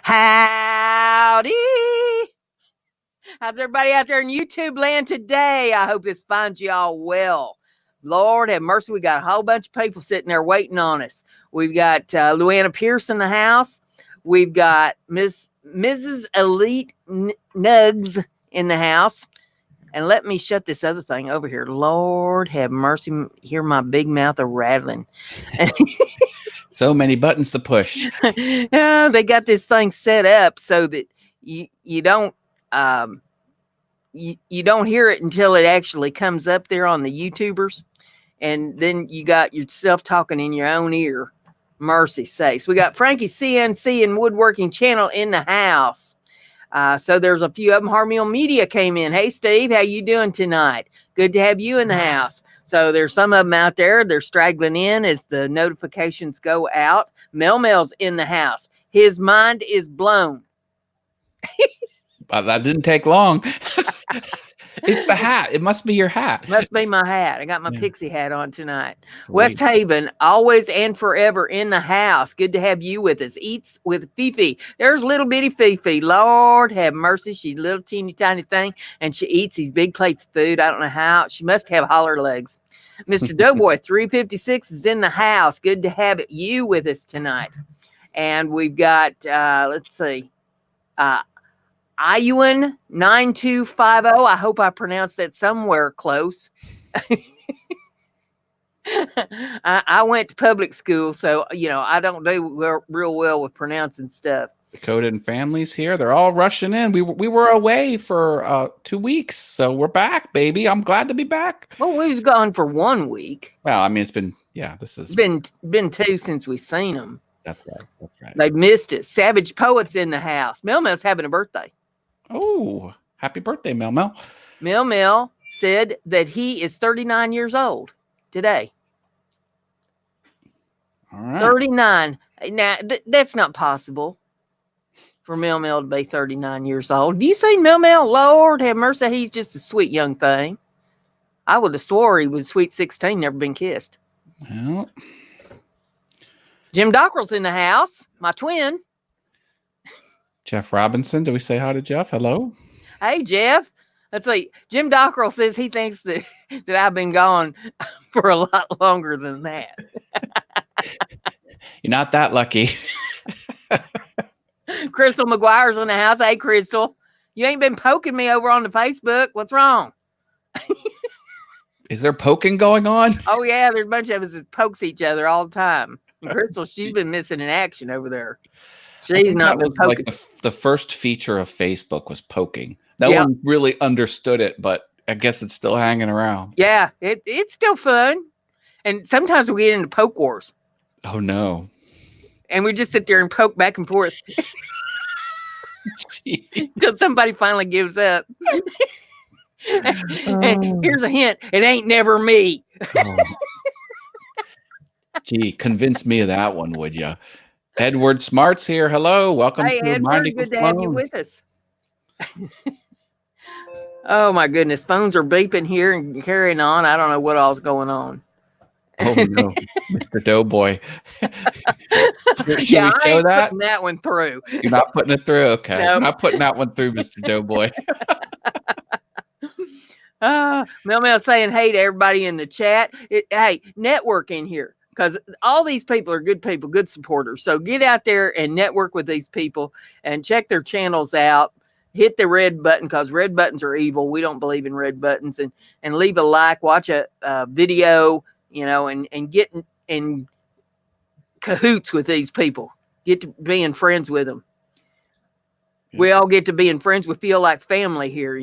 Howdy! How's everybody out there in YouTube land today? I hope this finds you all well. Lord have mercy, we got a whole bunch of people sitting there waiting on us. We've got Luanna Pierce in the house. We've got Mrs. Elite Nugs in the house. And let me shut this other thing over here. Lord have mercy, hear my big mouth a rattling. So many buttons to push. Yeah, they got this thing set up so that you don't you don't hear it until it actually comes up there on the YouTubers, and then you got yourself talking in your own ear. Mercy sakes. We got Frankie CNC and Woodworking Channel in the house. So there's a few of them. Harmiel Media came in. Hey, Steve, how you doing tonight? Good to have you in the house. So there's some of them out there. They're straggling in as the notifications go out. Mel's in the house. His mind is blown. That didn't take long. It's the hat. It must be your hat. Must be my hat. I got my pixie hat on tonight. Sweet. West Haven, always and forever in the house. Good to have you with us. Eats with Fifi. There's little bitty Fifi. Lord have mercy. She's a little teeny tiny thing, and she eats these big plates of food. I don't know how. She must have holler legs. Mr. Doughboy 356 is in the house. Good to have you with us tonight. And we've got, let's see, Iwan 9250. I hope I pronounced that somewhere close. I went to public school, so I don't do real well with pronouncing stuff. Dakota and families here. They're all rushing in. We were away for 2 weeks, so we're back, baby. I'm glad to be back. Well, we was gone for 1 week. Well, I mean, it's been this has been 2 since we seen them. That's right. That's right. They missed it. Savage Poets in the house. Mel's having a birthday. Oh, happy birthday, Mel. Mel said that he is 39 years old today. All right. 39. Now, that's not possible for Mel to be 39 years old. Have you seen Mel? Lord have mercy. He's just a sweet young thing. I would have swore he was sweet 16, never been kissed. Well, Jim Dockrell's in the house, my twin. Jeff Robinson. Do we say hi to Jeff? Hello. Hey, Jeff. Let's see. Jim Dockrell says he thinks that I've been gone for a lot longer than that. You're not that lucky. Crystal McGuire's in the house. Hey, Crystal. You ain't been poking me over on the Facebook. What's wrong? Is there poking going on? Oh, yeah. There's a bunch of us that pokes each other all the time. And Crystal, she's been missing in action over there. She's not been poking. Like the first feature of Facebook was poking. No one really understood it, but I guess it's still hanging around. Yeah, it's still fun. And sometimes we get into poke wars. Oh, no. And we just sit there and poke back and forth. Until somebody finally gives up. And here's a hint. It ain't never me. Gee, convince me of that one, would you? Edward Smart's here. Hello. Welcome to Edward, good to have you with us. Oh, my goodness. Phones are beeping here and carrying on. I don't know what all's going on. Oh, no. Mr. Doughboy. Should we show that? Putting that one through. You're not putting it through? Okay. Nope. I'm not putting that one through, Mr. Doughboy. Mel saying hey to everybody in the chat. Hey, network in here. Because all these people are good people, good supporters. So get out there and network with these people and check their channels out. Hit the red button because red buttons are evil. We don't believe in red buttons. And leave a like, watch a video, and get in cahoots with these people. Get to being friends with them. Yeah. We all get to being friends. We feel like family here,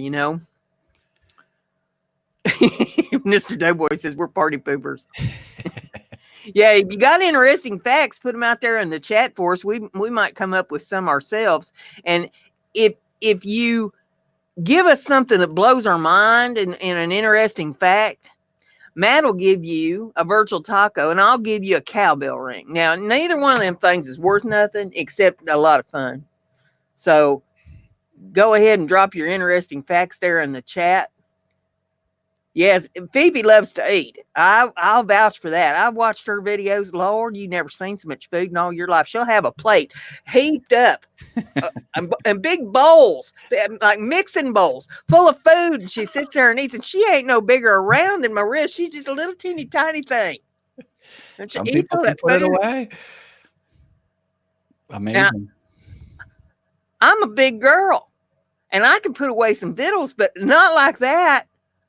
Mr. Doughboy says we're party poopers. Yeah, if you got interesting facts, put them out there in the chat for us. We might come up with some ourselves. And if you give us something that blows our mind and an interesting fact, Matt will give you a virtual taco and I'll give you a cowbell ring. Now, neither one of them things is worth nothing except a lot of fun. So go ahead and drop your interesting facts there in the chat. Yes, Phoebe loves to eat. I'll vouch for that. I've watched her videos. Lord, you never seen so much food in all your life. She'll have a plate heaped up and big bowls, like mixing bowls full of food. And she sits there and eats, and she ain't no bigger around than my wrist. She's just a little teeny tiny thing. And she Some eats people all can that put it food. away. Now, Amazing. I'm a big girl, and I can put away some victuals, but not like that.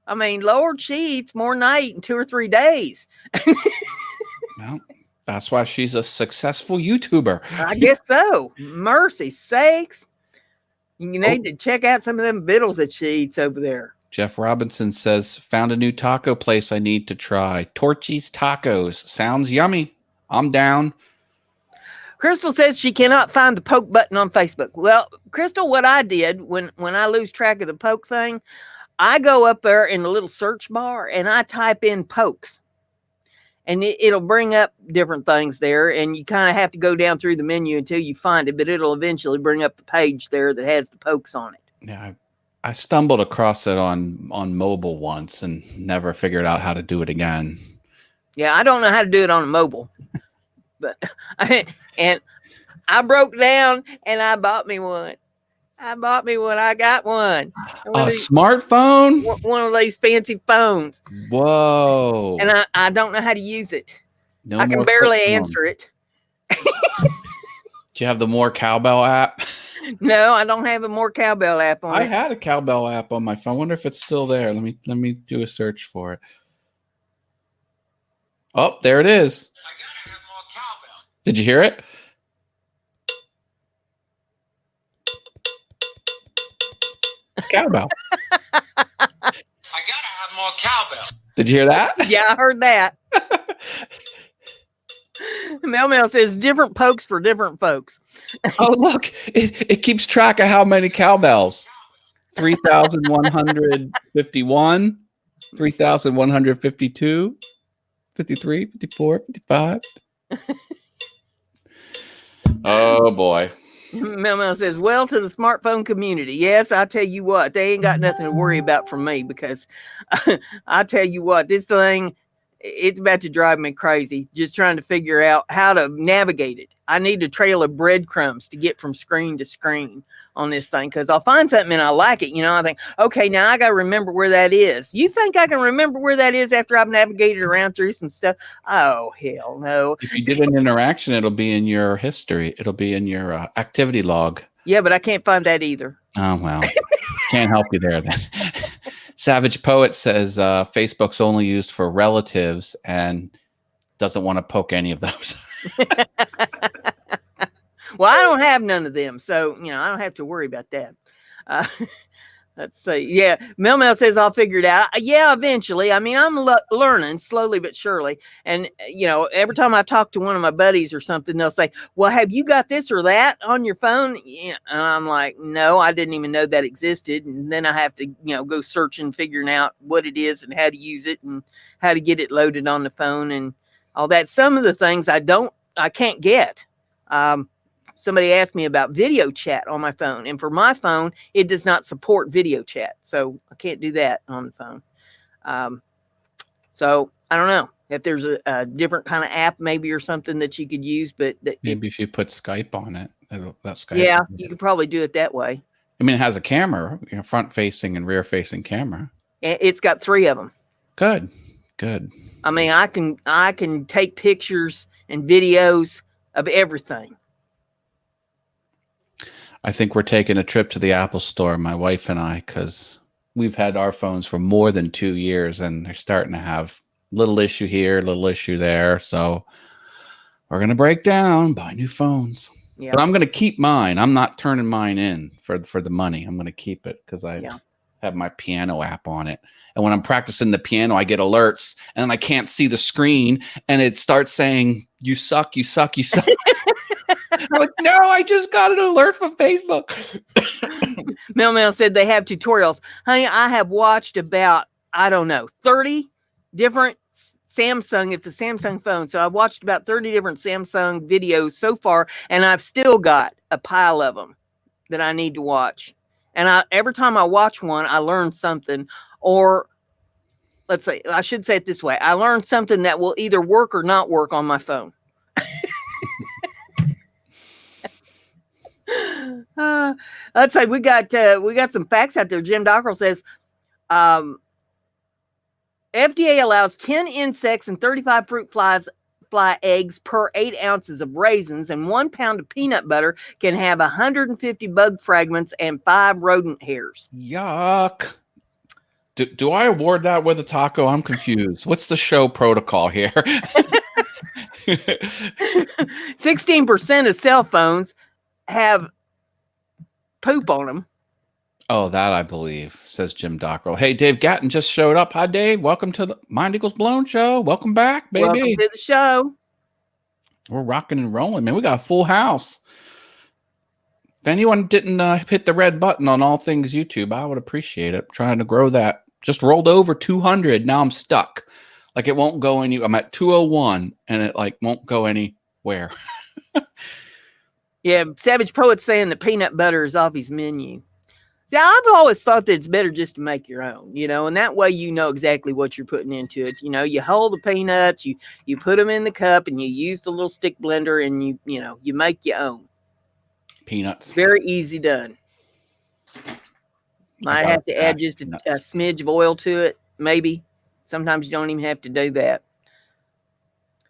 I mean, Lord, she eats more than I eat in 2 or 3 days. Well, that's why she's a successful YouTuber. I guess so. Mercy sakes. You need to check out some of them victuals that she eats over there. Jeff Robinson says, found a new taco place I need to try. Torchy's Tacos. Sounds yummy. I'm down. Crystal says she cannot find the poke button on Facebook. Well, Crystal, what I did when I lose track of the poke thing, I go up there in the little search bar and I type in pokes. And it'll bring up different things there, and you kind of have to go down through the menu until you find it, but it'll eventually bring up the page there that has the pokes on it. Yeah, I stumbled across it on mobile once and never figured out how to do it again. Yeah, I don't know how to do it on a mobile, but and I broke down and I bought me one. I got one. A smartphone? One of these fancy phones. Whoa. And I don't know how to use it. No, I can barely answer it. Do you have the More Cowbell app? No, I don't have a More Cowbell app on it. I had a Cowbell app on my phone. I wonder if it's still there. Let me do a search for it. Oh, there it is. I gotta have more cowbell. Did you hear it? It's cowbell. I gotta have more cowbell. Did you hear that? Yeah, I heard that. Mel says different pokes for different folks. Oh, look. It keeps track of how many cowbells. 3,151, 3,152, 53, 54, 55. Oh, boy. Mel says, well, to the smartphone community. Yes, I tell you what, they ain't got nothing to worry about from me because I tell you what, this thing, it's about to drive me crazy just trying to figure out how to navigate it. I need a trail of breadcrumbs to get from screen to screen on this thing because I'll find something and I like it. You know, I think, okay, now I got to remember where that is. You think I can remember where that is after I've navigated around through some stuff? Oh, hell no. If you did an interaction, it'll be in your history. It'll be in your activity log. Yeah, but I can't find that either. Oh, well, can't help you there then. Savage Poet says Facebook's only used for relatives and doesn't want to poke any of those. Well, I don't have none of them, so you know I don't have to worry about that. Let's see. Yeah, Mel says I'll figure it out. Yeah, eventually. I mean, I'm learning slowly but surely. And you know, every time I talk to one of my buddies or something, they'll say, "Well, have you got this or that on your phone?" Yeah, and I'm like, "No, I didn't even know that existed." And then I have to, you know, go searching, figuring out what it is and how to use it and how to get it loaded on the phone and all that. Some of the things I can't get. Somebody asked me about video chat on my phone, and for my phone, it does not support video chat, so I can't do that on the phone. So I don't know if there's a different kind of app, maybe or something that you could use, but maybe if you put Skype on it, that's Skype. Yeah, you could probably do it that way. I mean, it has a camera, you know, front-facing and rear-facing camera. It's got 3 of them. Good. I mean, I can take pictures and videos of everything. I think we're taking a trip to the Apple store, my wife and I, because we've had our phones for more than 2 years and they're starting to have little issue here, little issue there. So we're going to break down, buy new phones. Yeah. But I'm going to keep mine. I'm not turning mine in for the money. I'm going to keep it because I have my piano app on it. And when I'm practicing the piano, I get alerts and I can't see the screen and it starts saying, you suck, you suck, you suck. I'm like, no, I just got an alert from Facebook. Mel said they have tutorials. Honey, I have watched about, 30 different Samsung. It's a Samsung phone. So I've watched about 30 different Samsung videos so far, and I've still got a pile of them that I need to watch. And every time I watch one, I learn something, or let's say, I should say it this way. I learned something that will either work or not work on my phone. Let's say we got some facts out there. Jim Dockrell says, FDA allows 10 insects and 35 fruit fly eggs per 8 ounces of raisins, and 1 pound of peanut butter can have 150 bug fragments and 5 rodent hairs. Yuck. Do I award that with a taco? I'm confused. What's the show protocol here? 16% of cell phones have poop on them. Oh, that I believe, says Jim Dockrell. Hey, Dave Gatton just showed up. Hi, Dave. Welcome to the Mind Equals Blown show. Welcome back, baby. Welcome to the show. We're rocking and rolling, man. We got a full house. If anyone didn't hit the red button on all things YouTube, I would appreciate it. I'm trying to grow that. Just rolled over 200. Now I'm stuck. Like it won't go any. I'm at 201, and it like won't go anywhere. Yeah, Savage Poet's saying the peanut butter is off his menu. See, I've always thought that it's better just to make your own, and that way you know exactly what you're putting into it. You hold the peanuts, you put them in the cup, and you use the little stick blender, and you make your own. Peanuts. Very easy done. Might have to add just a smidge of oil to it, maybe. Sometimes you don't even have to do that.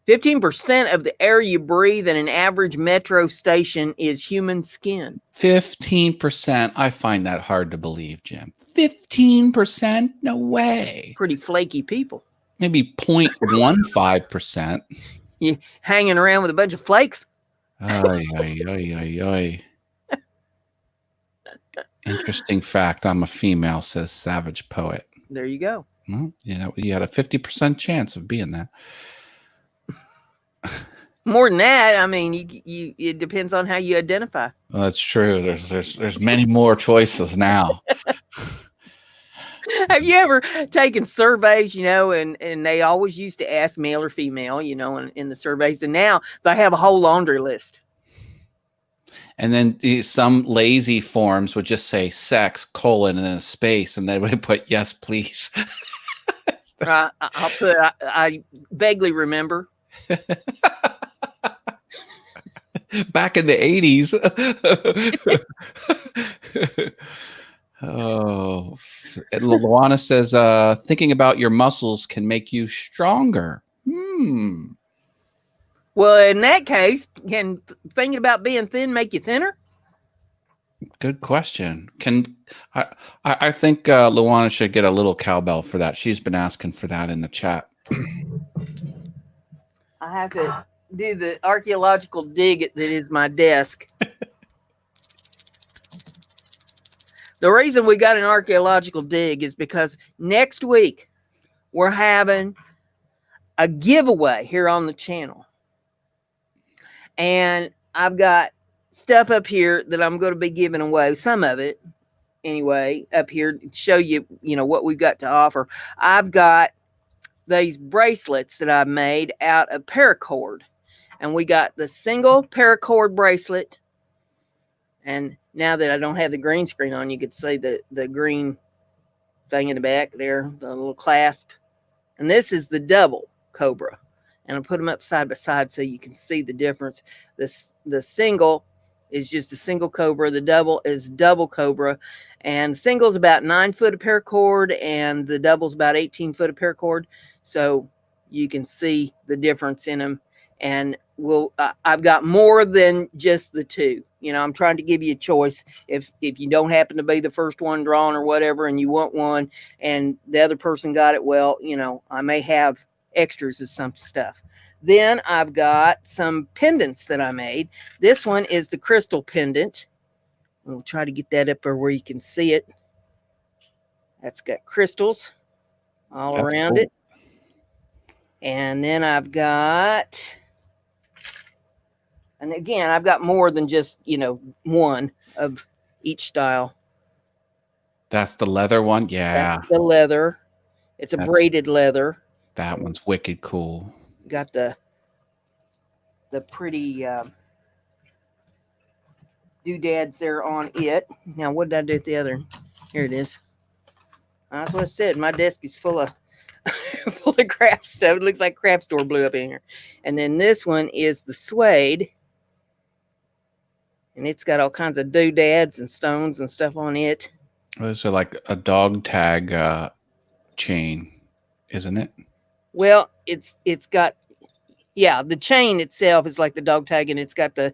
15% of the air you breathe in an average metro station is human skin. 15%. I find that hard to believe, Jim. 15%? No way. Pretty flaky people. Maybe 0.15%. You hanging around with a bunch of flakes? Ay, ay, ay, ay, ay. Interesting fact. I'm a female, says Savage Poet. There you go. Well, yeah, you had a 50% chance of being that. More than that, I mean, it depends on how you identify. Well, that's true. There's many more choices now. Have you ever taken surveys, and they always used to ask male or female, in the surveys, and now they have a whole laundry list. And then some lazy forms would just say sex, and then a space, and they would put yes, please. I vaguely remember. Back in the 80s. Oh, Luana says, thinking about your muscles can make you stronger. Well, in that case, can thinking about being thin make you thinner? Good question. I think Luana should get a little cowbell for that. She's been asking for that in the chat. I have to do the archaeological dig that is my desk. The reason we got an archaeological dig is because next week we're having a giveaway here on the channel. And I've got stuff up here that I'm going to be giving away, some of it anyway, up here to show you, what we've got to offer. I've got these bracelets that I made out of paracord. And we got the single paracord bracelet. And now that I don't have the green screen on, you could see the green thing in the back there, the little clasp. And this is the double cobra. And I'll put them up side by side so you can see the difference. The single is just a single cobra. The double is double cobra. And the single is about 9 foot of paracord, and the double is about 18 foot of paracord. So you can see the difference in them. And I've got more than just the two. I'm trying to give you a choice. If you don't happen to be the first one drawn or whatever, and you want one, and the other person got it, well, I may have extras of some stuff. Then I've got some pendants that I made. This one is the crystal pendant. We'll try to get that up there where you can see it. That's got crystals all around it. And then I've got, and again, I've got more than just, one of each style. That's the leather one? Yeah. That's the leather. It's a braided leather. That one's wicked cool. Got the pretty doodads there on it. Now, what did I do with the other? Here it is. That's what I said. My desk is full of full of craft stuff. It looks like a craft store blew up in here. And then this one is the suede. And it's got all kinds of doodads and stones and stuff on it. Those are like a dog tag chain, isn't it? Well, it's got, yeah, the chain itself is like the dog tag, and it's got the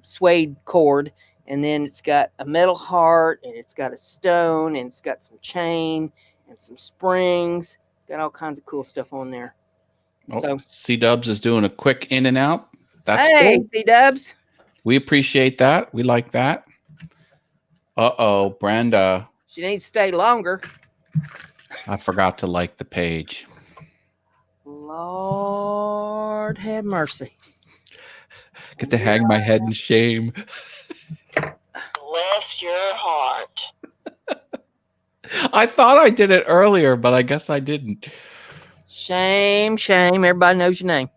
suede cord, and then it's got a metal heart, and it's got a stone, and it's got some chain and some springs. Got all kinds of cool stuff on there. Oh, So C-Dubs is doing a quick in and out. That's hey, cool. C-Dubs. We appreciate that. We like that. Uh-oh, Brenda. She needs to stay longer. I forgot to like the page. Lord have mercy. Get to hang my head in shame. Bless your heart. I thought I did it earlier, but I guess I didn't. Shame, shame. Everybody knows your name.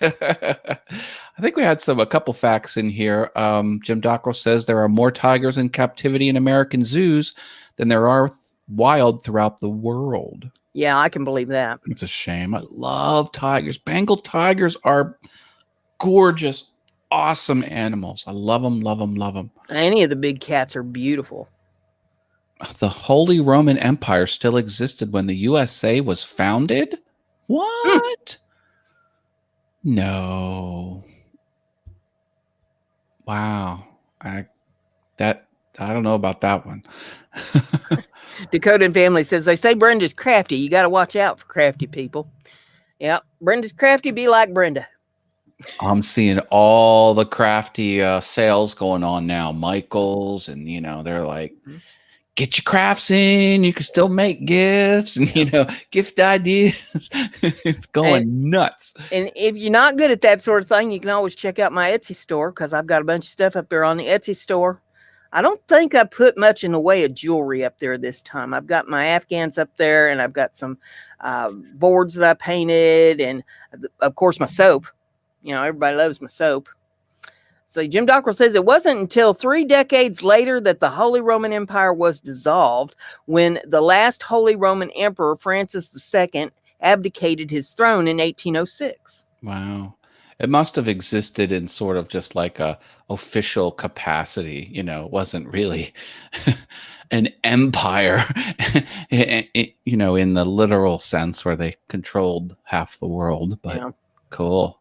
I think we had a couple facts in here. Jim Dockrell says there are more tigers in captivity in American zoos than there are wild throughout the world. Yeah, I can believe that. It's a shame. I love tigers. Bengal tigers are gorgeous, awesome animals. I love them, love them, love them. Any of the big cats are beautiful. The Holy Roman Empire still existed when the USA was founded? What? No. Wow. I don't know about that one. Dakota and Family says, they say Brenda's crafty. You got to watch out for crafty people. Yeah, Brenda's crafty. Be like Brenda. I'm seeing all the crafty sales going on now. Michael's, and, they're like, get your crafts in. You can still make gifts and, gift ideas. It's going nuts. And if you're not good at that sort of thing, you can always check out my Etsy store, because I've got a bunch of stuff up there on the Etsy store. I don't think I put much in the way of jewelry up there this time. I've got my Afghans up there, and I've got some boards that I painted, and of course my soap. Everybody loves my soap. So Jim Dockrell says it wasn't until 3 decades later that the Holy Roman Empire was dissolved, when the last Holy Roman Emperor, Francis II, abdicated his throne in 1806. Wow. It must have existed in sort of just like a official capacity. It wasn't really an empire, in the literal sense where they controlled half the world. But yeah. Cool.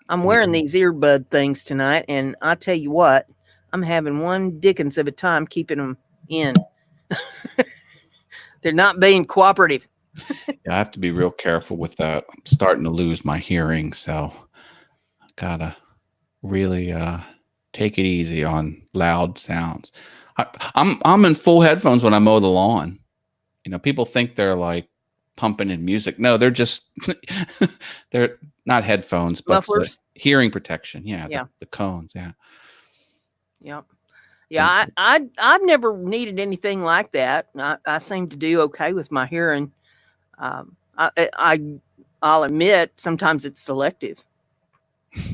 I'm wearing these earbud things tonight, and I tell you what, I'm having one dickens of a time keeping them in. They're not being cooperative. Yeah, I have to be real careful with that. I'm starting to lose my hearing, so I gotta really take it easy on loud sounds. I'm in full headphones when I mow the lawn. People think they're like pumping in music. No, they're just they're not headphones, but mufflers. Hearing protection. Yeah, yeah. The cones. Yeah. Yep. Yeah, I've never needed anything like that. I seem to do okay with my hearing. I'll admit sometimes it's selective.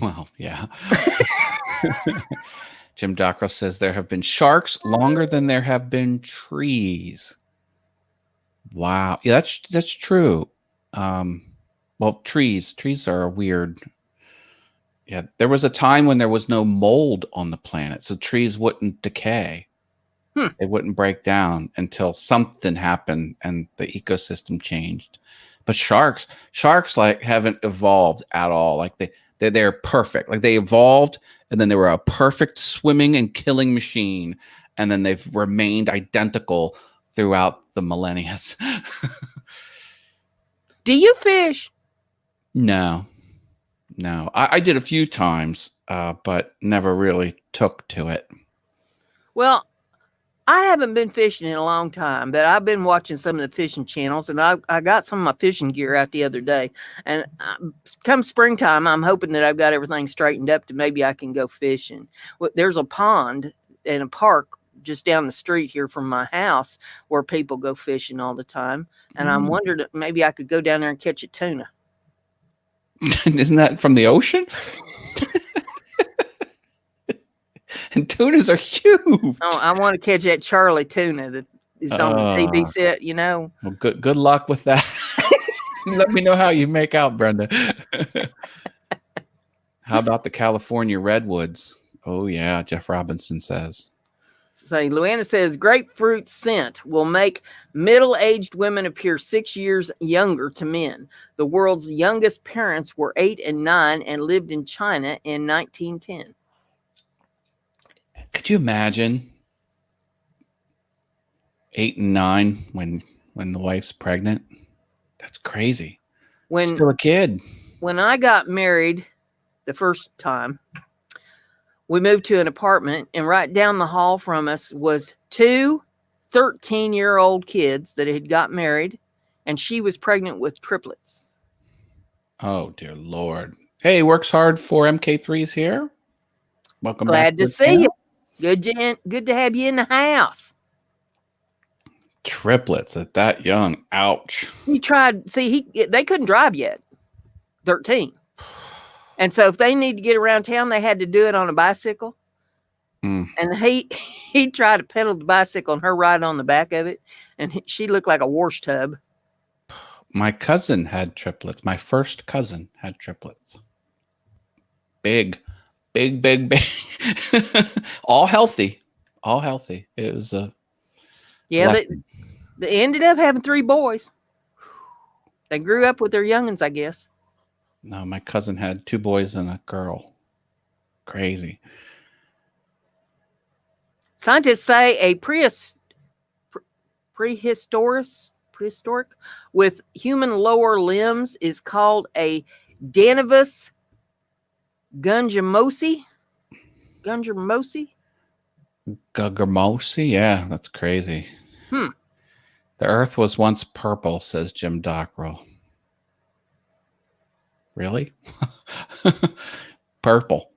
Well, yeah. Jim Dockrell says there have been sharks longer than there have been trees. Wow. Yeah, that's true. Well, trees are weird. Yeah, there was a time when there was no mold on the planet, so trees wouldn't decay. They wouldn't break down until something happened and the ecosystem changed. But sharks like haven't evolved at all. Like they're perfect. Like they evolved, and then they were a perfect swimming and killing machine, and then they've remained identical throughout the millennia. Do you fish? No. I did a few times, but never really took to it. Well, I haven't been fishing in a long time, but I've been watching some of the fishing channels, and I got some of my fishing gear out the other day. And come springtime, I'm hoping that I've got everything straightened up to maybe I can go fishing. There's a pond in a park just down the street here from my house where people go fishing all the time. And I'm wondering if maybe I could go down there and catch a tuna. Isn't that from the ocean? And tunas are huge. Oh, I want to catch that Charlie tuna. is on the TV set, you know. Well, good luck with that. Let me know how you make out, Brenda. How about the California redwoods? Oh yeah, Jeff Robinson says. Say, Luana says grapefruit scent will make middle-aged women appear 6 years younger to men. The world's youngest parents were 8 and 9 and lived in China in 1910. Could you imagine 8 and 9 when the wife's pregnant? That's crazy. Still a kid. When I got married the first time, we moved to an apartment, and right down the hall from us was 2 13-year-old kids that had got married, and she was pregnant with triplets. Oh, dear Lord. Hey, works hard for MK3s here. Welcome Glad back. to see you. Good to have you in the house. Triplets at that young. Ouch. He tried. See, they couldn't drive yet. 13. And so if they need to get around town, they had to do it on a bicycle. And he tried to pedal the bicycle and her ride on the back of it. And she looked like a wash tub. My cousin had triplets. My first cousin had triplets. Big. All healthy. It was a blessing. They ended up having 3 boys. They grew up with their youngins, I guess. No, my cousin had 2 boys and a girl. Crazy. Scientists say a prehistoric with human lower limbs is called a Danivus gungamosi. Gugamosi? Yeah, that's crazy. The earth was once purple, says Jim Dockrell. Really? Purple.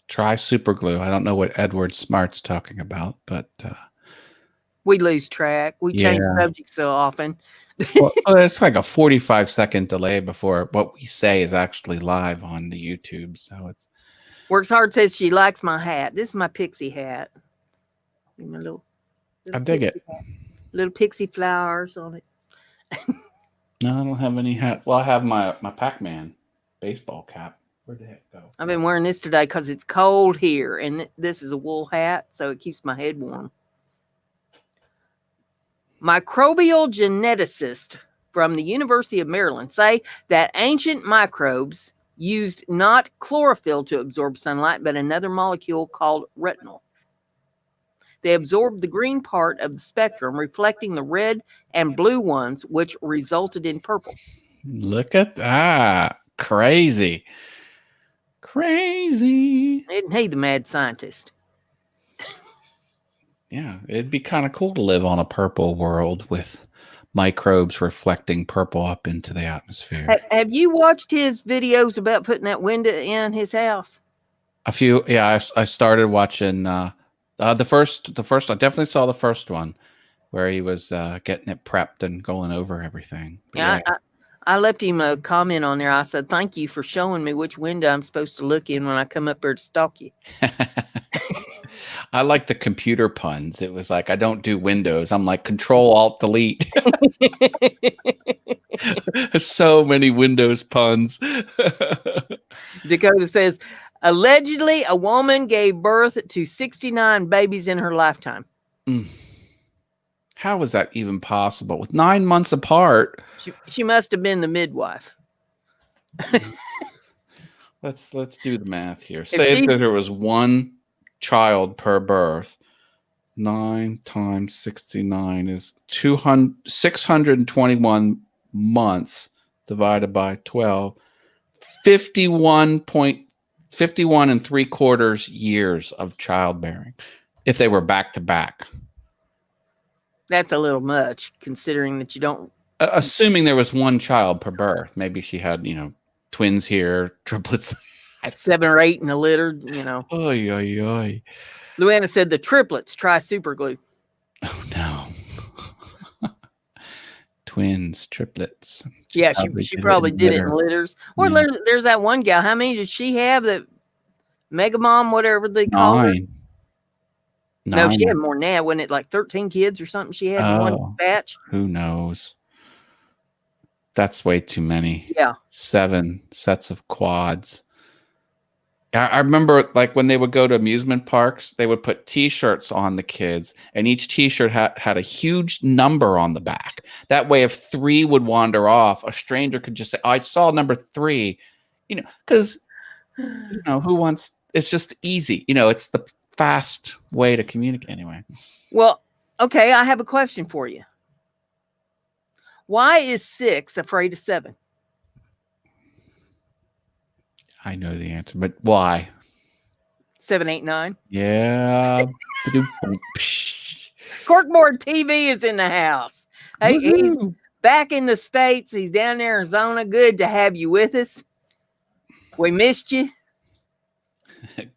Try super glue. I don't know what Edward Smart's talking about, but we lose track. We change subjects so often. Well, it's like a 45-second delay before what we say is actually live on the YouTube. So it's Works Hard says she likes my hat. This is my pixie hat. I dig it. Hat. Little pixie flowers on it. No, I don't have any hat. Well, I have my Pac-Man baseball cap. Where'd the heck go? I've been wearing this today because it's cold here, and this is a wool hat, so it keeps my head warm. Microbial geneticists from the University of Maryland say that ancient microbes used not chlorophyll to absorb sunlight, but another molecule called retinol. They absorbed the green part of the spectrum, reflecting the red and blue ones, which resulted in purple. Look at that. Crazy. Isn't he the mad scientist? Yeah, it'd be kind of cool to live on a purple world with microbes reflecting purple up into the atmosphere. Have you watched his videos about putting that window in his house? A few, yeah. I started watching the first. I definitely saw the first one where he was getting it prepped and going over everything. Yeah. I left him a comment on there. I said, "Thank you for showing me which window I'm supposed to look in when I come up there to stalk you." I like the computer puns. It was like, I don't do Windows. I'm like Control Alt Delete. So many Windows puns. Dakota says, allegedly a woman gave birth to 69 babies in her lifetime. How was that even possible? With 9 months apart. She must have been the midwife. Let's do the math here. Say that there was one child per birth. 9 times 69 is 621 months divided by 12. 51 and 3/4 years of childbearing if they were back to back. That's a little much considering that you don't. Assuming there was one child per birth. Maybe she had, twins here, triplets. 7 or 8 in a litter, Oy, oy, oy. Luana said the triplets try super glue. Oh no. Twins, triplets. She probably did it in litters. Or there's that one gal. How many did she have? That Mega Mom, whatever they call her? 9. No, she 9. had more than that. Wasn't it like 13 kids or something she had in one Oh, batch? who knows? That's way too many. Yeah. 7 sets of quads. I remember like when they would go to amusement parks, they would put T-shirts on the kids, and each T-shirt had a huge number on the back. That way, if 3 would wander off, a stranger could just say, "Oh, I saw number 3," because who wants? It's just easy, it's the fast way to communicate anyway. Well, okay, I have a question for you. Why is 6 afraid of 7? I know the answer, but why? 7, 8, 9. Yeah. Corkboard TV is in the house. Hey, he's Woohoo. back in the States. He's down in Arizona. Good to have you with us. We missed you.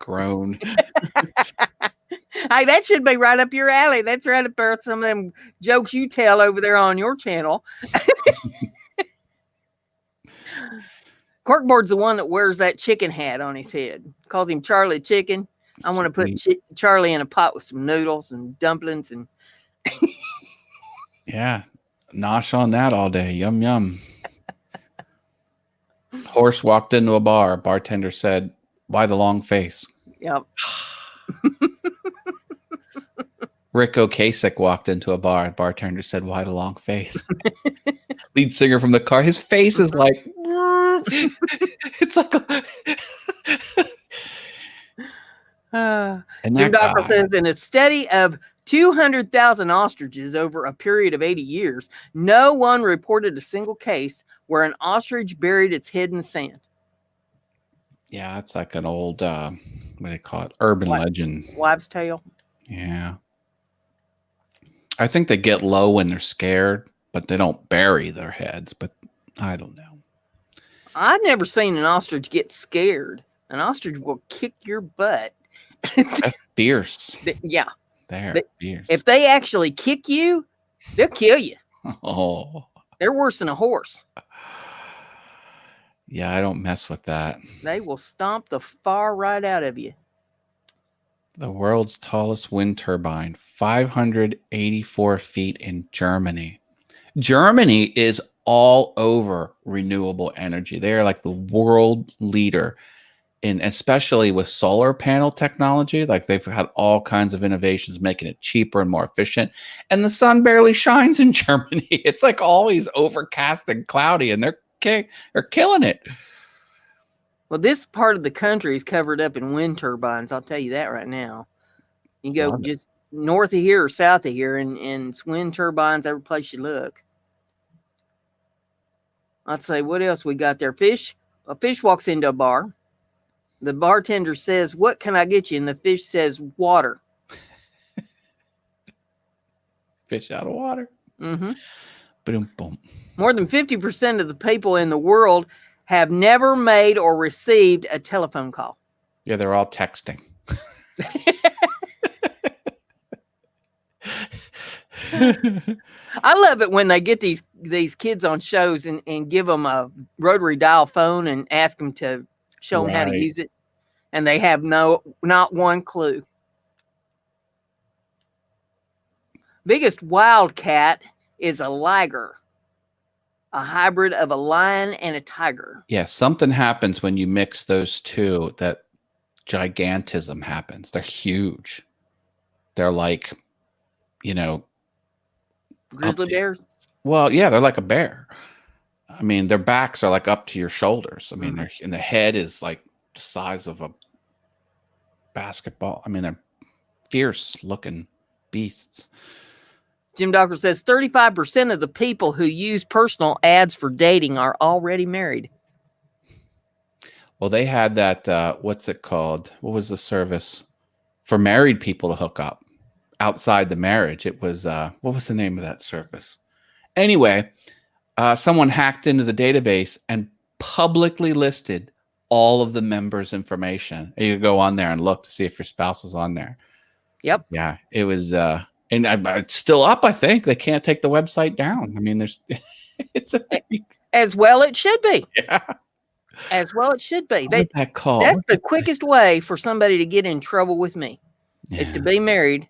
Grown. Hey, that should be right up your alley. That's right up there with some of them jokes you tell over there on your channel. Corkboard's the one that wears that chicken hat on his head. Calls him Charlie Chicken. I want to put Charlie in a pot with some noodles and dumplings and yeah, nosh on that all day. Yum yum. Horse walked into a bar. Bartender said, "Why the long face?" Yep. Rick Ocasek walked into a bar. Bartender said, "Why the long face?" Lead singer from the car. His face is like, it's like. Jim Docker says, in a study of 200,000 ostriches over a period of 80 years, no one reported a single case where an ostrich buried its head in the sand. Yeah, it's like an old, what do they call it? Urban legend. Wives' tale. Yeah. I think they get low when they're scared, but they don't bury their heads. But I don't know. I've never seen an ostrich get scared. An ostrich will kick your butt. That's fierce. Yeah. They're fierce. If they actually kick you, they'll kill you. Oh. They're worse than a horse. Yeah, I don't mess with that. They will stomp the far right out of you. The world's tallest wind turbine, 584 feet in Germany. Germany is all over renewable energy. They are like the world leader in, especially with solar panel technology. Like they've had all kinds of innovations making it cheaper and more efficient. And the sun barely shines in Germany. It's like always overcast and cloudy, and they're killing it. Well, this part of the country is covered up in wind turbines. I'll tell you that right now. You go just north of here or south of here, and it's wind turbines every place you look. I'd say, what else we got there? A fish walks into a bar. The bartender says, "What can I get you?" And the fish says, "Water." Fish out of water. Mm-hmm. Boom, boom. More than 50% of the people in the world have never made or received a telephone call. Yeah, they're all texting. I love it when they get these kids on shows and give them a rotary dial phone and ask them to show them how to use it. And they have not one clue. Biggest wildcat is a liger, a hybrid of a lion and a tiger. Yeah, something happens when you mix those two, that gigantism happens. They're huge. They're like, grizzly bears? Well, yeah, they're like a bear. I mean, their backs are like up to your shoulders. I mean, and the head is like the size of a basketball. I mean, they're fierce looking beasts. Jim Docker says 35% of the people who use personal ads for dating are already married. Well, they had that, what's it called? What was the service for married people to hook up outside the marriage? It was, what was the name of that service? Anyway, someone hacked into the database and publicly listed all of the members' information. You could go on there and look to see if your spouse was on there. Yep. Yeah, it was, and it's still up. I think they can't take the website down. I mean, as well it should be. Yeah. As well it should be. What's that called? That's the quickest way for somebody to get in trouble with me. is to be married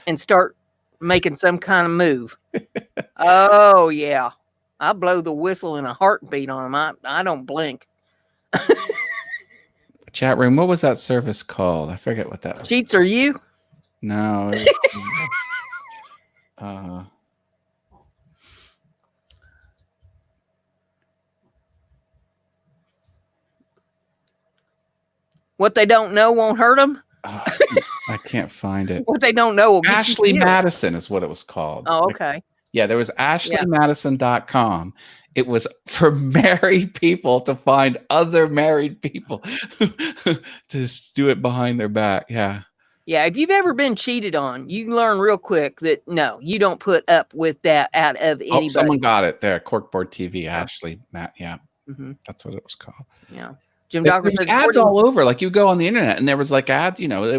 and start making some kind of move. Oh, yeah. I blow the whistle in a heartbeat on them. I don't blink. Chat room, what was that service called? I forget what that was. Cheats are you? No. What they don't know won't hurt them. I can't find it. What they don't know will get Ashley you killed. Madison is what it was called. Oh, okay. Yeah, there was ashleymadison.com. It was for married people to find other married people to do it behind their back. Yeah. Yeah, if you've ever been cheated on, you can learn real quick that no, you don't put up with that out of anybody. Oh, someone got it there. Corkboard TV, Ashley, Matt. Yeah, that's what it was called. Yeah, Jim Docker says ads all over. Like you go on the internet, and there was like ad. You know, they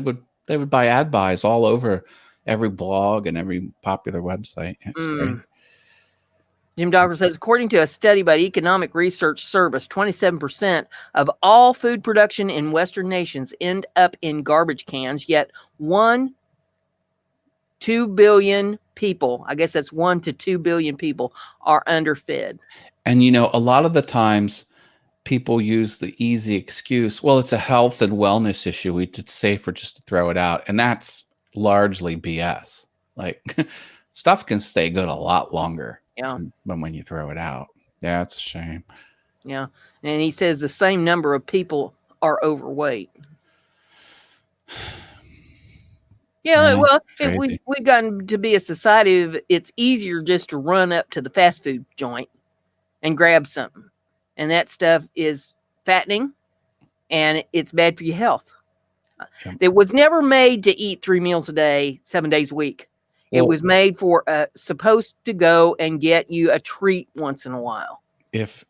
would buy ad buys all over every blog and every popular website. It's great. Jim Docker says, according to a study by Economic Research Service, 27% of all food production in Western nations end up in garbage cans, yet 2 billion people, I guess that's 1 to 2 billion people, are underfed. And, you know, a lot of the times people use the easy excuse, well, it's a health and wellness issue. It's safer just to throw it out. And that's largely BS. Like stuff can stay good a lot longer. Yeah. Than when you throw it out. Yeah, it's a shame. Yeah. And he says the same number of people are overweight. Yeah, well, we've gotten to be a society of it's easier just to run up to the fast food joint and grab something. And that stuff is fattening and it's bad for your health. Yeah. It was never made to eat 3 meals a day, 7 days a week. It was made for supposed to go and get you a treat once in a while. If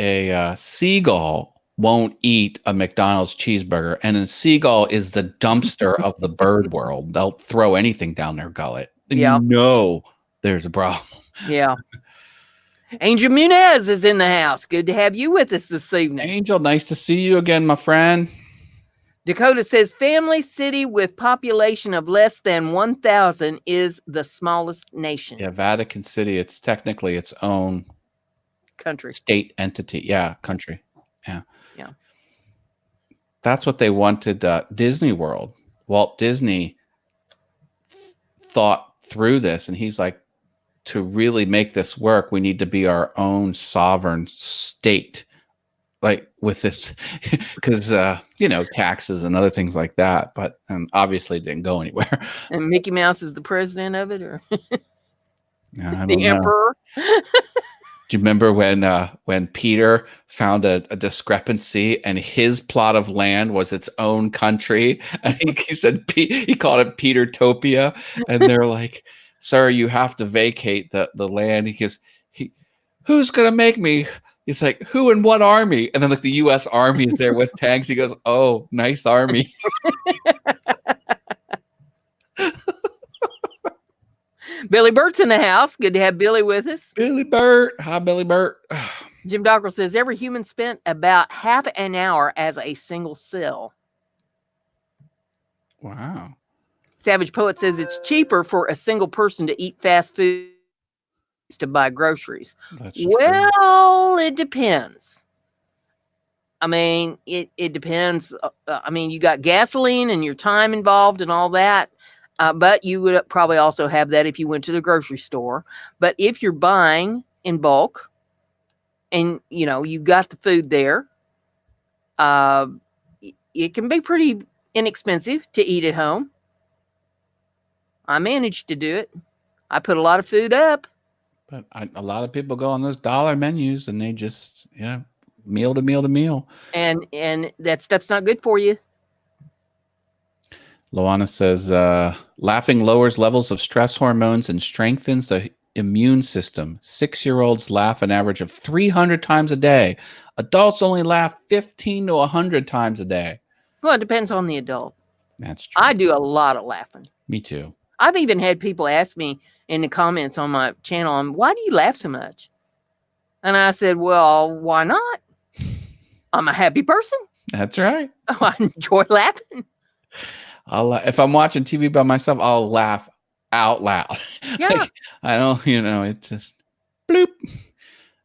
a seagull won't eat a McDonald's cheeseburger, and a seagull is the dumpster of the bird world, they'll throw anything down their gullet. Yeah. You know there's a problem. Yeah. Angel Munez is in the house. Good to have you with us this evening. Angel, nice to see you again, my friend. Dakota says, family city with population of less than 1,000 is the smallest nation. Yeah, Vatican City, it's technically its own country. State entity. Yeah, country. Yeah. Yeah. That's what they wanted Disney World. Walt Disney thought through this, and he's like, to really make this work, we need to be our own sovereign state. Like with this, because you know, taxes and other things like that, but obviously it didn't go anywhere. And Mickey Mouse is the president of it, or the emperor? Do you remember when Peter found a discrepancy and his plot of land was its own country? I think he said he called it Petertopia, and they're like, "Sir, you have to vacate the land." He goes, "Who's gonna make me?" He's like, who and what army? And then like the U.S. Army is there with tanks. He goes, oh, nice army. Billy Burt's in the house. Good to have Billy with us. Billy Burt. Hi, Billy Burt. Jim Dockrell says, every human spent about half an hour as a single cell. Wow. Savage Poet says it's cheaper for a single person to eat fast food to buy groceries. Well, it depends. I mean, it depends. I mean, you got gasoline and your time involved and all that. But you would probably also have that if you went to the grocery store. But if you're buying in bulk and, you know, you got the food there, it can be pretty inexpensive to eat at home. I managed to do it. I put a lot of food up. But a lot of people go on those dollar menus and they just, meal to meal to meal. And that stuff's not good for you. Loana says, laughing lowers levels of stress hormones and strengthens the immune system. 6-year-olds laugh an average of 300 times a day. Adults only laugh 15 to 100 times a day. Well, it depends on the adult. That's true. I do a lot of laughing. Me too. I've even had people ask me in the comments on my channel, why do you laugh so much? And I said, well, why not? I'm a happy person. That's right. I enjoy laughing. If I'm watching TV by myself, I'll laugh out loud. Yeah. Like, I don't, it's just bloop.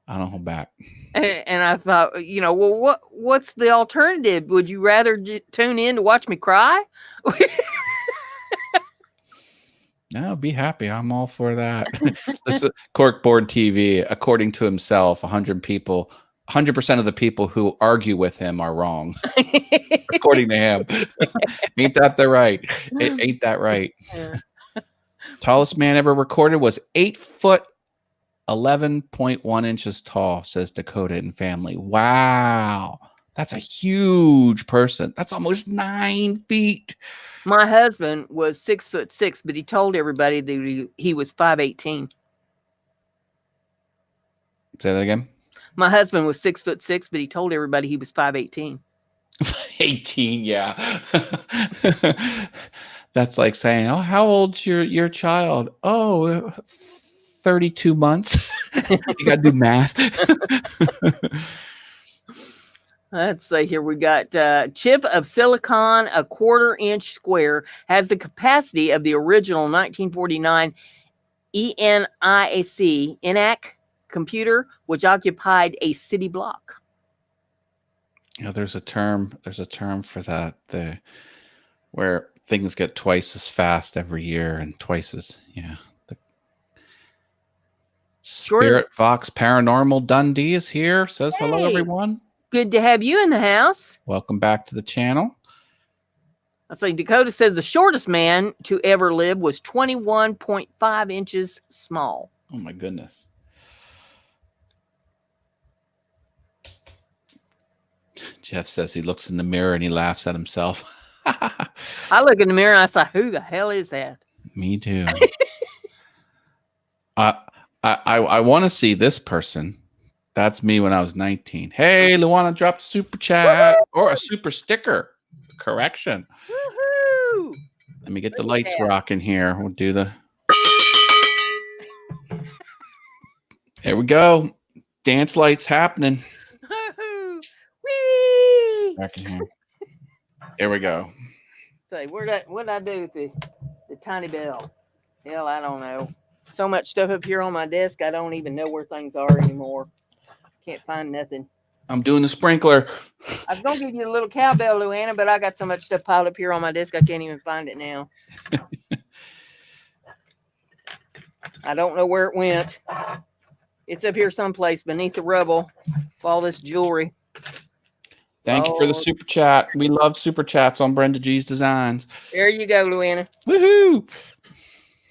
I don't hold back. And I thought, well, what's the alternative? Would you rather tune in to watch me cry? No, be happy. I'm all for that. This is Corkboard TV. According to himself, 100 people, 100% of the people who argue with him are wrong. According to him. Ain't that right? Ain't that right? Yeah. Tallest man ever recorded was 8 foot 11.1 inches tall, says Dakota and family. Wow. That's a huge person. That's almost 9 feet. My husband was 6'6", but he told everybody that he was 5'18". Say that again. My husband was 6'6", but he told everybody he was 5'18". 18, yeah. That's like saying, "Oh, how old's your child?" "Oh, 32 months." You gotta do math. Let's see here. We got chip of silicon, a 1/4 inch square, has the capacity of the original 1949 ENIAC computer, which occupied a city block. There's a term for that. Where things get twice as fast every year and twice as The Spirit Vox Paranormal Dundee is here. Says hello, everyone. Good to have you in the house. Welcome back to the channel. Let's see. Dakota says the shortest man to ever live was 21.5 inches small. Oh my goodness. Jeff says he looks in the mirror and he laughs at himself. I look in the mirror and I say, who the hell is that? Me too. I want to see this person. That's me when I was 19. Hey, Luana dropped a super chat. Woo-hoo! Or a super sticker. Correction. Woohoo! Let me get the lights rocking here. We'll do the. There we go. Dance lights happening. Woohoo! Whee! Back in here. There we go. Say, what did I do with the tiny bell? Hell, I don't know. So much stuff up here on my desk, I don't even know where things are anymore. Can't find nothing. I'm doing the sprinkler. I was going to give you a little cowbell, Luana, but I got so much stuff piled up here on my desk, I can't even find it now. I don't know where it went. It's up here someplace beneath the rubble of all this jewelry. Thank you for the super chat. We love super chats on BrendaG's designs. There you go, Luana. Woohoo!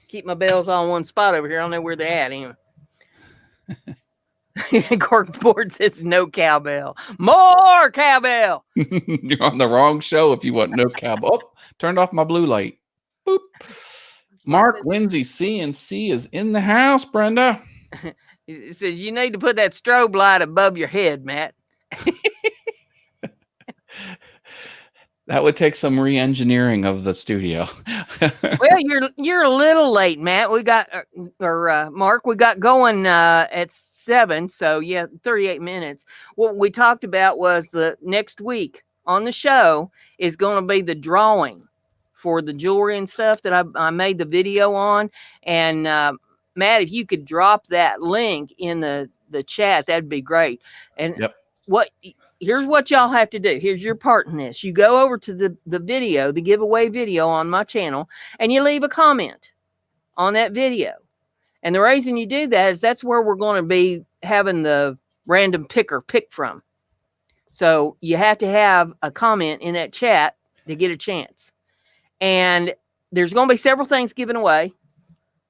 Keep my bells on one spot over here. I don't know where they're at anyway. Corkboard says no cowbell. More cowbell. You're on the wrong show if you want no cowbell. Oh, turned off my blue light. Boop. Mark Lindsay CNC is in the house, Brenda. It says you need to put that strobe light above your head, Matt. That would take some re-engineering of the studio. Well, you're a little late, Matt. We got Mark. We got going at 7, so 38 minutes. What we talked about was the next week on the show is going to be the drawing for the jewelry and stuff that I made the video on. And Matt, if you could drop that link in the chat, that'd be great. And here's what y'all have to do. Here's your part in this. You go over to the video, the giveaway video on my channel, and you leave a comment on that video. And the reason you do that is that's where we're going to be having the random picker pick from. So you have to have a comment in that chat to get a chance. And there's going to be several things given away.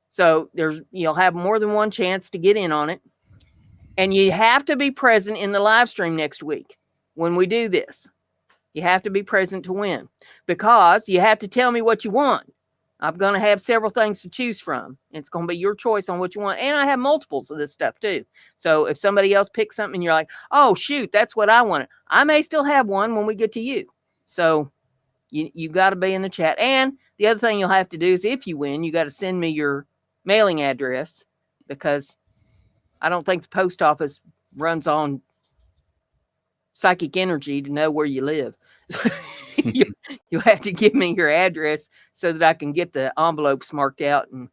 So you'll have more than one chance to get in on it. And you have to be present in the live stream next week when we do this. You have to be present to win because you have to tell me what you want. I'm going to have several things to choose from. It's going to be your choice on what you want. And I have multiples of this stuff too. So if somebody else picks something and you're like, oh, shoot, that's what I wanted. I may still have one when we get to you. So you got to be in the chat. And the other thing you'll have to do is if you win, you got to send me your mailing address because I don't think the post office runs on psychic energy to know where you live. you, you have to give me your address so that I can get the envelopes marked out and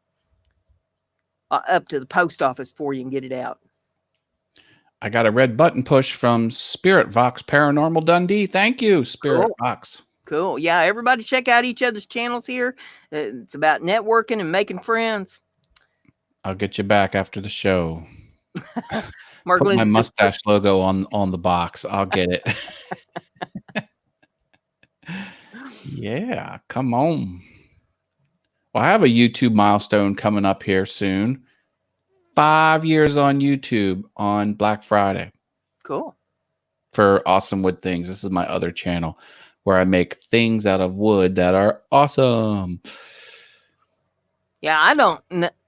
up to the post office for you and get it out. I got a red button push from Spirit Vox Paranormal Dundee. Thank you, Spirit Vox. Cool. Yeah, everybody check out each other's channels here. It's about networking and making friends. I'll get you back after the show. Mark Put my Lindsay says, mustache logo on the box. I'll get it. Yeah, come on. Well, I have a YouTube milestone coming up here soon. 5 years on YouTube on Black Friday. cool. For Awesome Wood Things. This is my other channel where I make things out of wood that are awesome. Yeah, I don't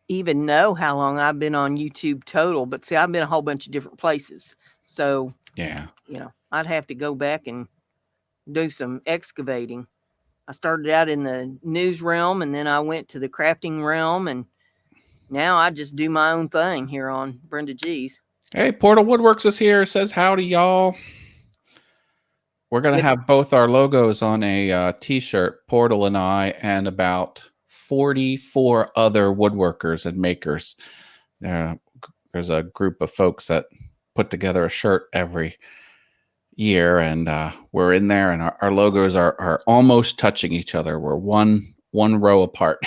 even know how long I've been on YouTube total, but see, I've been a whole bunch of different places. So, Yeah. you know, I'd have to go back and do some excavating. I started out in the news realm and then I went to the crafting realm, and now I just do my own thing here on BrendaG's. Hey, Portal Woodworks is here. Says howdy, y'all. We're going to have both our logos on a t-shirt, Portal and I, and about 44 other woodworkers and makers. There's a group of folks that put together a shirt every year, and we're in there, and our logos are almost touching each other. We're one row apart.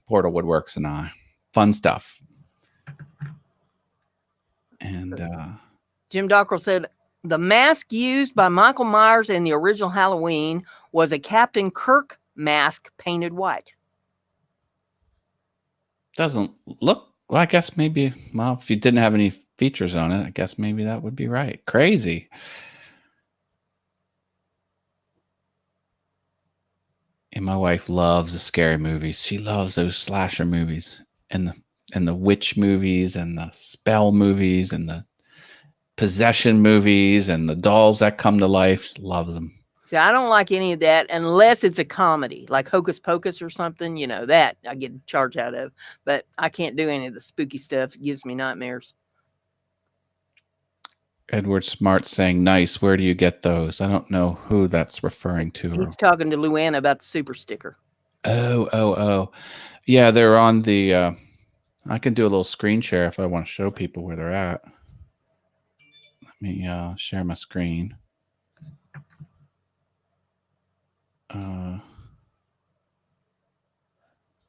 Portal Woodworks and I. Fun stuff. And Jim Dockrell said, the mask used by Michael Myers in the original Halloween was a Captain Kirk mask painted white. Doesn't look, well, I guess maybe, well, if you didn't have any features on it, I guess maybe that would be right. Crazy. And my wife loves the scary movies. She loves those slasher movies and the witch movies and the spell movies and the possession movies and the dolls that come to life. She loves them. See, I don't like any of that unless it's a comedy, like Hocus Pocus or something. You know, that I get a charge out of. But I can't do any of the spooky stuff. It gives me nightmares. Edward Smart saying, nice. Where do you get those? I don't know who that's referring to. He's talking to Luann about the super sticker. Oh. Yeah, they're on the... I can do a little screen share if I want to show people where they're at. Let me share my screen.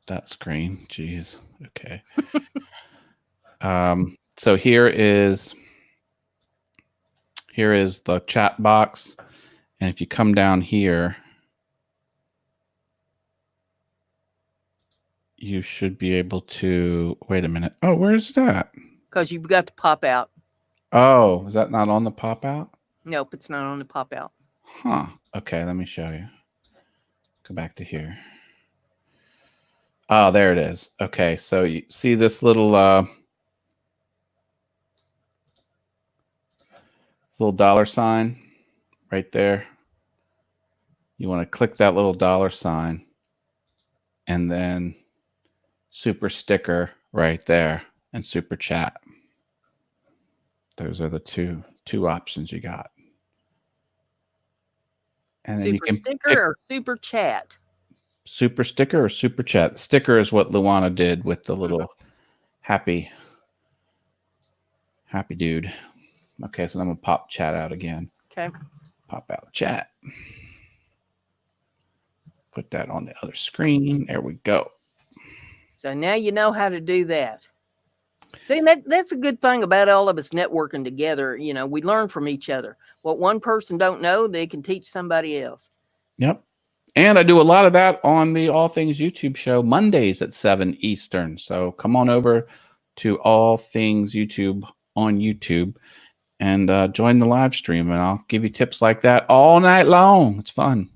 That screen, jeez. Okay. So here is the chat box, and if you come down here, you should be able to, wait a minute. Oh, where's that? Because you've got to pop out. Oh, is that not on the pop out? Nope, it's not on the pop out. Huh. Okay, let me show you. Go back to here. Oh, there it is. Okay, so you see this little dollar sign right there? You want to click that little dollar sign and then super sticker right there and super chat. Those are the two options you got. And then super you can sticker or super chat? Super sticker or super chat? Sticker is what Luana did with the little happy dude. Okay, so I'm going to pop chat out again. Okay. Pop out chat. Put that on the other screen. There we go. So now you know how to do that. See, that's a good thing about all of us networking together. You know, we learn from each other. What one person don't know, they can teach somebody else. Yep. And I do a lot of that on the All Things YouTube show Mondays at 7 Eastern. So come on over to All Things YouTube on YouTube and join the live stream. And I'll give you tips like that all night long. It's fun.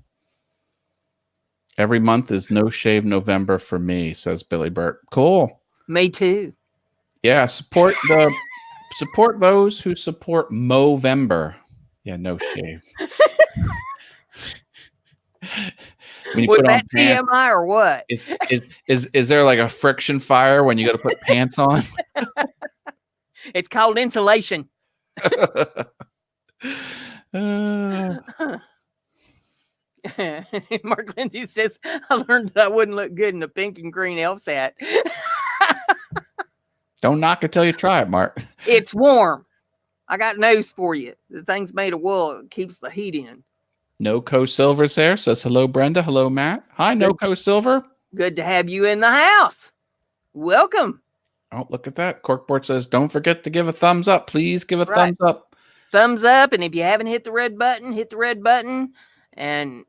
Every month is No Shave November for me, says Billy Burt. Cool. Me too. Yeah, support those who support Movember. Yeah, no shave. When you Was put on that pants, TMI or what? is there like a friction fire when you go to put pants on? It's called insulation. Mark Lindsay says, I learned that I wouldn't look good in a pink and green elf's hat. Don't knock it till you try it, Mark. It's warm. I got news for you. The thing's made of wool. It keeps the heat in. NoCo Silver's there. Says hello, Brenda. Hello, Matt. Hi, NoCo Silver. Good to have you in the house. Welcome. Oh, look at that. Corkboard says, don't forget to give a thumbs up. Please give a thumbs up. Thumbs up. And if you haven't hit the red button, hit the red button. And,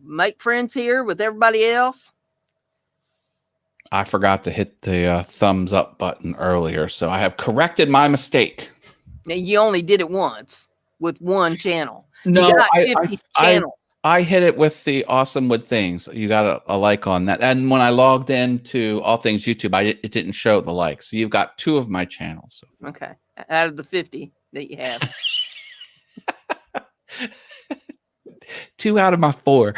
make friends here with everybody else. I forgot to hit the thumbs up button earlier, so I have corrected my mistake. Now, you only did it once with one channel. No, you got 50 channels. I hit it with the Awesome Wood Things. You got a like on that. And when I logged into All Things YouTube, it didn't show the likes. So you've got 2 of my channels. Okay. Out of the 50 that you have. 2 out of my 4.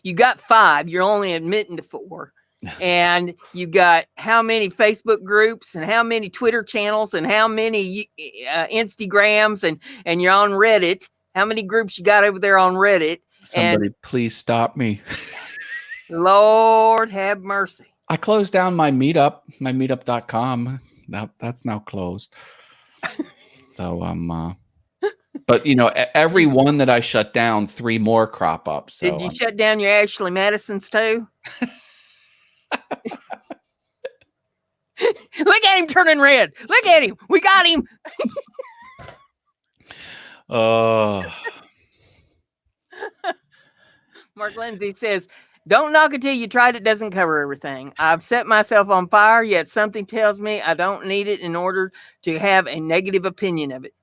You got 5. You're only admitting to 4. And you got how many Facebook groups and how many Twitter channels and how many Instagrams and you're on Reddit. How many groups you got over there on Reddit? Somebody please stop me. Lord have mercy. I closed down my meetup, my meetup.com. That's now closed. So but every one that I shut down, 3 more crop up. So did you shut down your Ashley Madison's too? Look at him turning red. Look at him. We got him. Mark Lindsay says, don't knock it till you tried it doesn't cover everything. I've set myself on fire, yet something tells me I don't need it in order to have a negative opinion of it.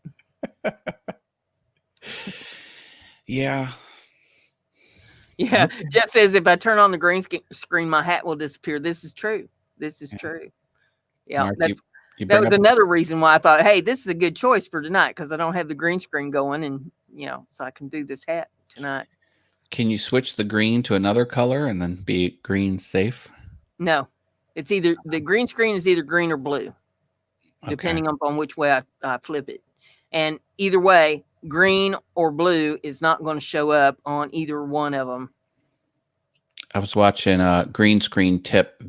Yeah. Yeah. Jeff says, if I turn on the green screen, my hat will disappear. This is true. This is true. Yeah. Mark, that was another reason why I thought, hey, this is a good choice for tonight because I don't have the green screen going and, so I can do this hat tonight. Can you switch the green to another color and then be green safe? No. It's either the green screen is either green or blue, depending upon which way I flip it. And either way, green or blue is not going to show up on either one of them. I was watching green screen tip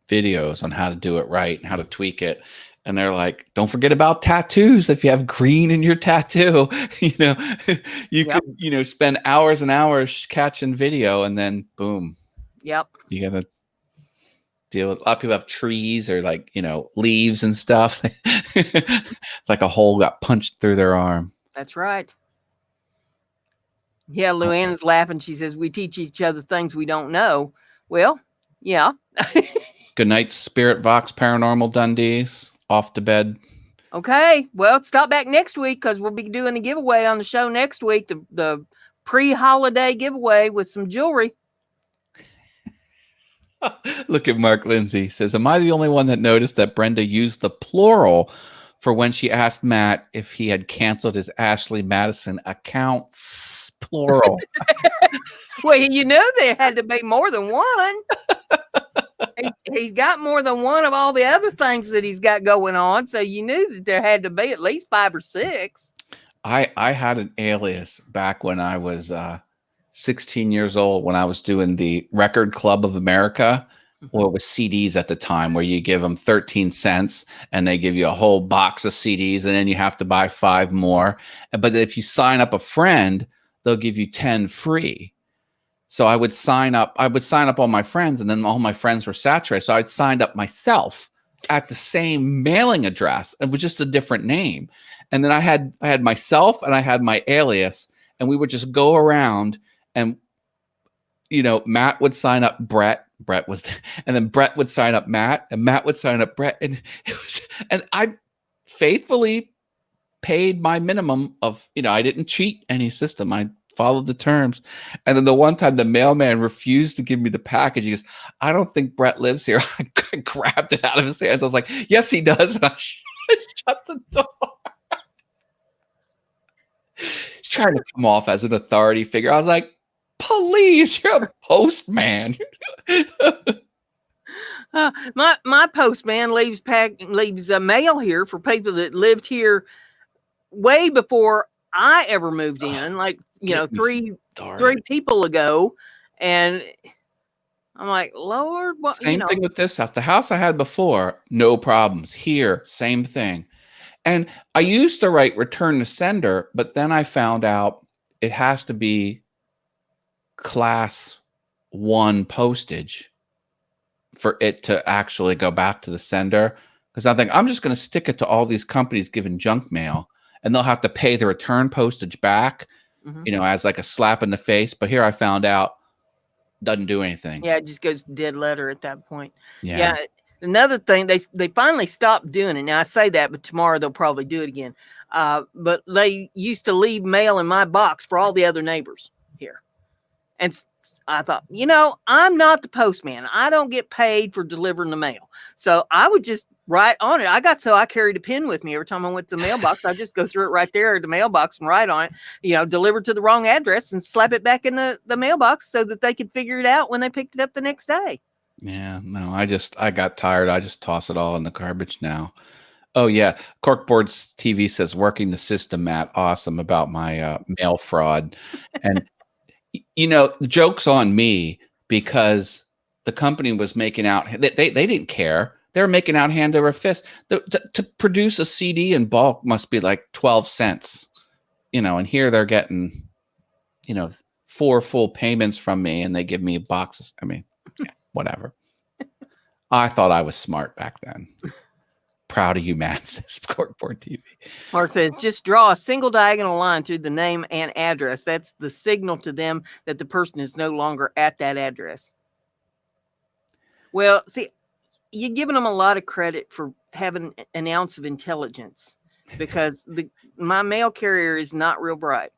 videos on how to do it right and how to tweak it. And they're like, don't forget about tattoos. If you have green in your tattoo, you could, spend hours and hours catching video and then boom. Yep. You got to deal with, a lot of people have trees or leaves and stuff. It's like a hole got punched through their arm. That's right. Yeah, Luann's laughing. She says, we teach each other things we don't know. Well, yeah. Good night, Spirit Vox Paranormal Dundees. Off to bed. Okay. Well, stop back next week because we'll be doing a giveaway on the show next week. The pre-holiday giveaway with some jewelry. Look at Mark Lindsay. Says, am I the only one that noticed that Brenda used the plural for when she asked Matt if he had canceled his Ashley Madison accounts? Plural. Well, you know there had to be more than one. He's got more than one of all the other things that he's got going on. So you knew that there had to be at least 5 or 6. I had an alias back when I was 16 years old when I was doing the Record Club of America, or it was CDs at the time, where you give them 13 cents and they give you a whole box of CDs and then you have to buy 5 more. But if you sign up a friend, they'll give you 10 free. So I would sign up all my friends, and then all my friends were saturated. So I'd signed up myself at the same mailing address. It was just a different name. And then I had myself and I had my alias, and we would just go around and, Matt would sign up Brett was, and then Brett would sign up Matt, and Matt would sign up Brett. And I faithfully paid my minimum of, I didn't cheat any system. I followed the terms. And then the one time the mailman refused to give me the package, he goes, I don't think Brett lives here. I grabbed it out of his hands. I was like, yes, he does. And I shut the door. He's trying to come off as an authority figure. I was like, police, you're a postman. My postman leaves mail here for people that lived here way before I ever moved in, like, 3 Darn 3 it. people ago. And I'm like, Lord, what, Same thing with this house. The house I had before, no problems. Here, same thing. And I used to write return to sender, but then I found out it has to be class 1 postage for it to actually go back to the sender. Because I think I'm just going to stick it to all these companies giving junk mail, and they'll have to pay the return postage back, as like a slap in the face. But here I found out doesn't do anything. Yeah, it just goes dead letter at that point. Yeah. Another thing, they finally stopped doing it. Now I say that, but tomorrow they'll probably do it again. But they used to leave mail in my box for all the other neighbors here. And I thought, I'm not the postman. I don't get paid for delivering the mail. So I would just write on it. I carried a pen with me every time I went to the mailbox. I just go through it right there at the mailbox and write on it, delivered to the wrong address and slap it back in the mailbox so that they could figure it out when they picked it up the next day. Yeah, no, I got tired. I just toss it all in the garbage now. Oh yeah. Corkboard's TV says working the system, Matt. Awesome about my mail fraud. And the joke's on me because the company was making out, they didn't care. They were making out hand over fist. To produce a CD in bulk must be like 12 cents, and here they're getting, 4 full payments from me and they give me boxes. I mean, yeah, whatever. I thought I was smart back then. Proud of you, Matt, says Corkboard TV. Mark says, just draw a single diagonal line through the name and address. That's the signal to them that the person is no longer at that address. Well, see, you're giving them a lot of credit for having an ounce of intelligence because my mail carrier is not real bright.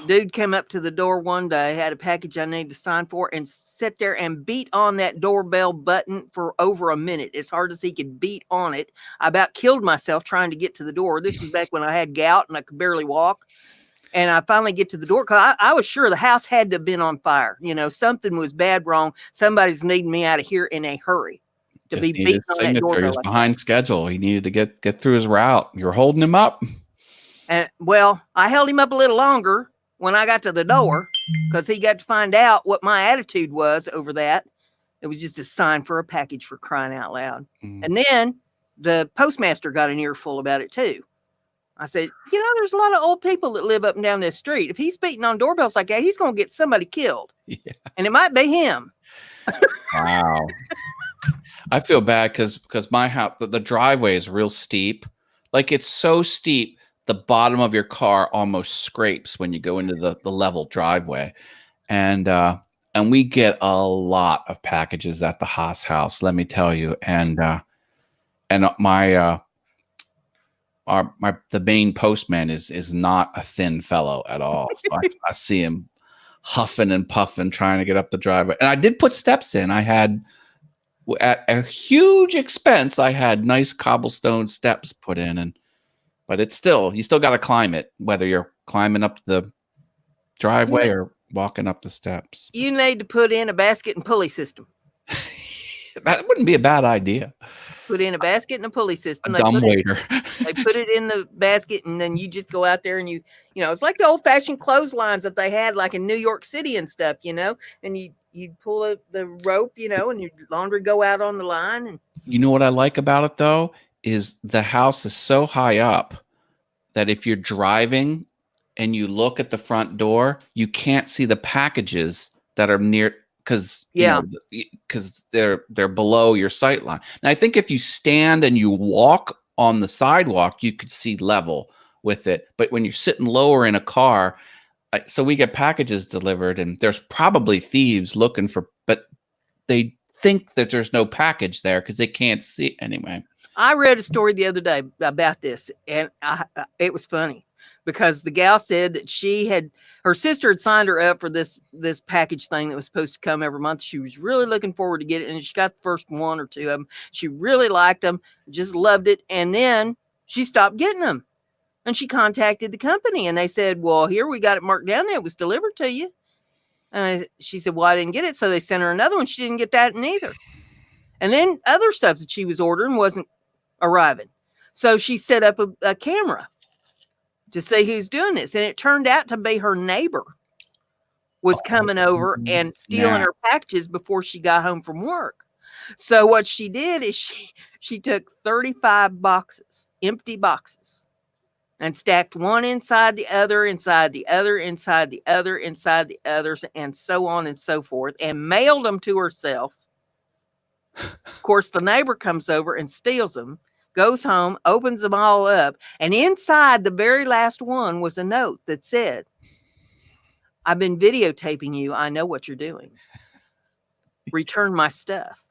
Dude came up to the door one day, had a package I needed to sign for, and sat there and beat on that doorbell button for over a minute, as hard as he could beat on it. I about killed myself trying to get to the door. This was back when I had gout and I could barely walk. And I finally get to the door because I was sure the house had to have been on fire. Something was bad wrong. Somebody's needing me out of here in a hurry to be beating on that doorbell. He was behind schedule. He needed to get through his route. You're holding him up. And well, I held him up a little longer when I got to the door because he got to find out what my attitude was over that. It was just a sign for a package, for crying out loud. And then the postmaster got an earful about it too. I said, there's a lot of old people that live up and down this street. If he's beating on doorbells like that, he's going to get somebody killed. Yeah. And it might be him. Wow. I feel bad because my house, the driveway is real steep. Like, it's so steep, the bottom of your car almost scrapes when you go into the level driveway. And we get a lot of packages at the Haas house, let me tell you. And the main postman is not a thin fellow at all. So I see him huffing and puffing, trying to get up the driveway. And I did put steps in. I had, at a huge expense, I had nice cobblestone steps put in, but it's you still got to climb it, whether you're climbing up the driveway or walking up the steps. You need to put in a basket and pulley system. That wouldn't be a bad idea. Put in a basket and a pulley system. A dumbwaiter. They put it in the basket, and then you just go out there and it's like the old-fashioned clotheslines that they had like in New York City and stuff, and you pull the rope, and your laundry go out on the line. And you know what I like about it though is the house is so high up that if you're driving and you look at the front door, you can't see the packages that are near, because they're below your sight line. And I think if you stand and you walk on the sidewalk, you could see level with it. But when you're sitting lower in a car, so we get packages delivered, and there's probably thieves looking for, but they think that there's no package there because they can't see it anyway. I read a story the other day about this, and it was funny because the gal said that her sister had signed her up for this package thing that was supposed to come every month. She was really looking forward to get it, and she got the first 1 or 2 of them. She really liked them, just loved it, and then she stopped getting them. And she contacted the company, and they said, well, here, we got it marked down there. It was delivered to you. And she said, well, I didn't get it. So they sent her another one. She didn't get that neither. And then other stuff that she was ordering wasn't arriving. So she set up a camera to see who's doing this. And it turned out to be her neighbor was coming over and stealing her packages before she got home from work. So what she did is she took 35 boxes, empty boxes, and stacked one inside the other, inside the other, inside the other, inside the others, and so on and so forth, and mailed them to herself. Of course, the neighbor comes over and steals them, goes home, opens them all up, and inside the very last one was a note that said, "I've been videotaping you. I know what you're doing. Return my stuff."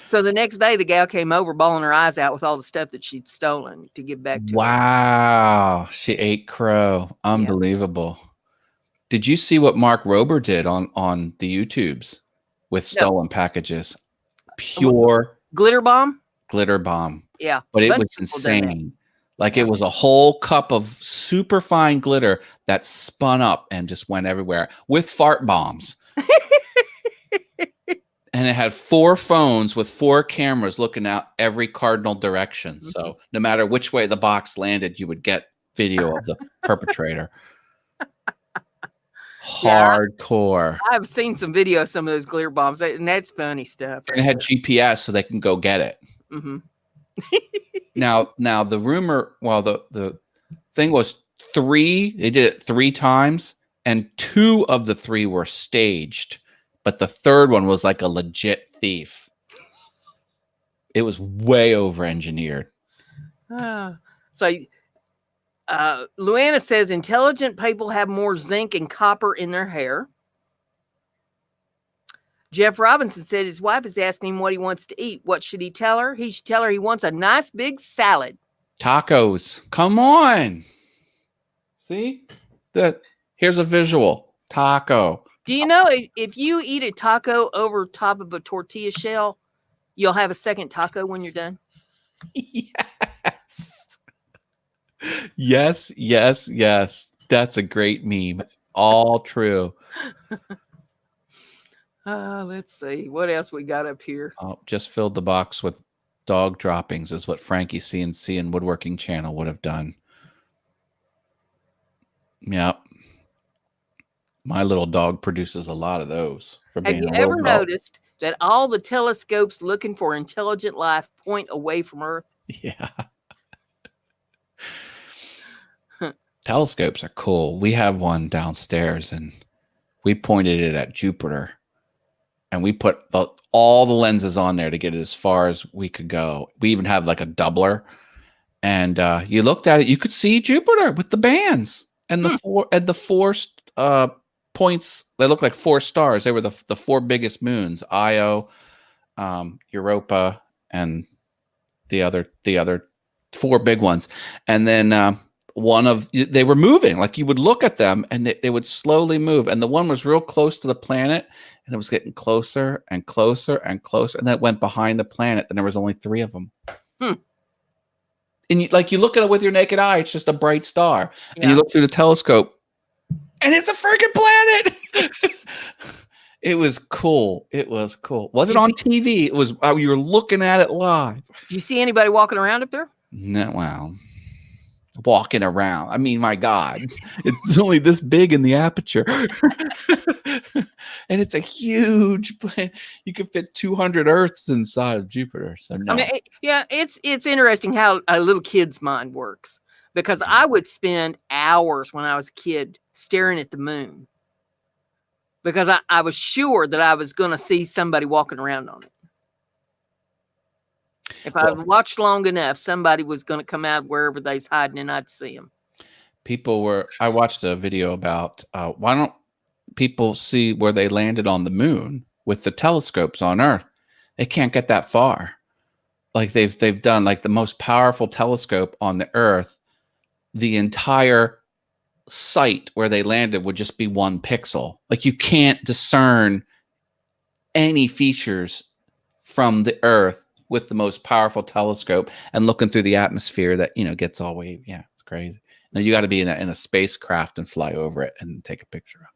So the next day, the gal came over, bawling her eyes out with all the stuff that she'd stolen to give back to her. Wow. She ate crow. Unbelievable. Yeah. Did you see what Mark Rober did on the YouTubes with stolen packages? Pure glitter bomb? Glitter bomb. Yeah. But it was insane. Like it was a whole cup of super fine glitter that spun up and just went everywhere with fart bombs. And it had 4 phones with 4 cameras looking out every cardinal direction. So no matter which way the box landed, you would get video of the perpetrator. Hardcore. I've seen some video of some of those glitter bombs, and that's funny stuff. And it had GPS so they can go get it. Mm-hmm. Now the rumor, well, the thing was 3, they did it 3 times, and 2 of the 3 were staged. But the third one was like a legit thief. It was way over-engineered. So Luana says intelligent people have more zinc and copper in their hair. Jeff Robinson said his wife is asking him what he wants to eat. What should he tell her? He should tell her he wants a nice big salad. Tacos. Come on. See? Here's a visual. Taco. Do you know if you eat a taco over top of a tortilla shell, you'll have a second taco when you're done? Yes. Yes. That's a great meme. All true. Let's see. What else we got up here? Oh, just filled the box with dog droppings is what Frankie CNC and Woodworking Channel would have done. Yep. My little dog produces a lot of those. Have you ever noticed that all the telescopes looking for intelligent life point away from Earth? Yeah. Telescopes are cool. We have one downstairs, and we pointed it at Jupiter, and we put all the lenses on there to get it as far as we could go. We even have like a doubler, and you looked at it, you could see Jupiter with the bands and the four points. They look like 4 stars. They were the 4 biggest moons: Io, Europa, and the other 4 big ones. And then they were moving. Like you would look at them and they would slowly move. And the one was real close to the planet, and it was getting closer and closer and closer. And then it went behind the planet, and there was only 3 of them. And you look at it with your naked eye, it's just a bright star. Yeah. And you look through the telescope, and it's a freaking planet. It was cool. It was cool. Wasn't on TV. It was you were looking at it live. Do you see anybody walking around up there? No, wow. Walking around. I mean, my God, it's only this big in the aperture. And it's a huge planet. You could fit 200 Earths inside of Jupiter. So no. I mean, it's interesting how a little kid's mind works, because I would spend hours when I was a kid staring at the moon, because I was sure that I was going to see somebody walking around on it. If I watched long enough, somebody was going to come out wherever they's hiding, and I'd see them. I watched a video about why don't people see where they landed on the moon with the telescopes on Earth? They can't get that far. Like they've done like the most powerful telescope on the Earth. The entire site where they landed would just be 1 pixel. Like you can't discern any features from the Earth with the most powerful telescope and looking through the atmosphere that, gets all wavy. Yeah, it's crazy. Now you got to be in a spacecraft and fly over it and take a picture of it.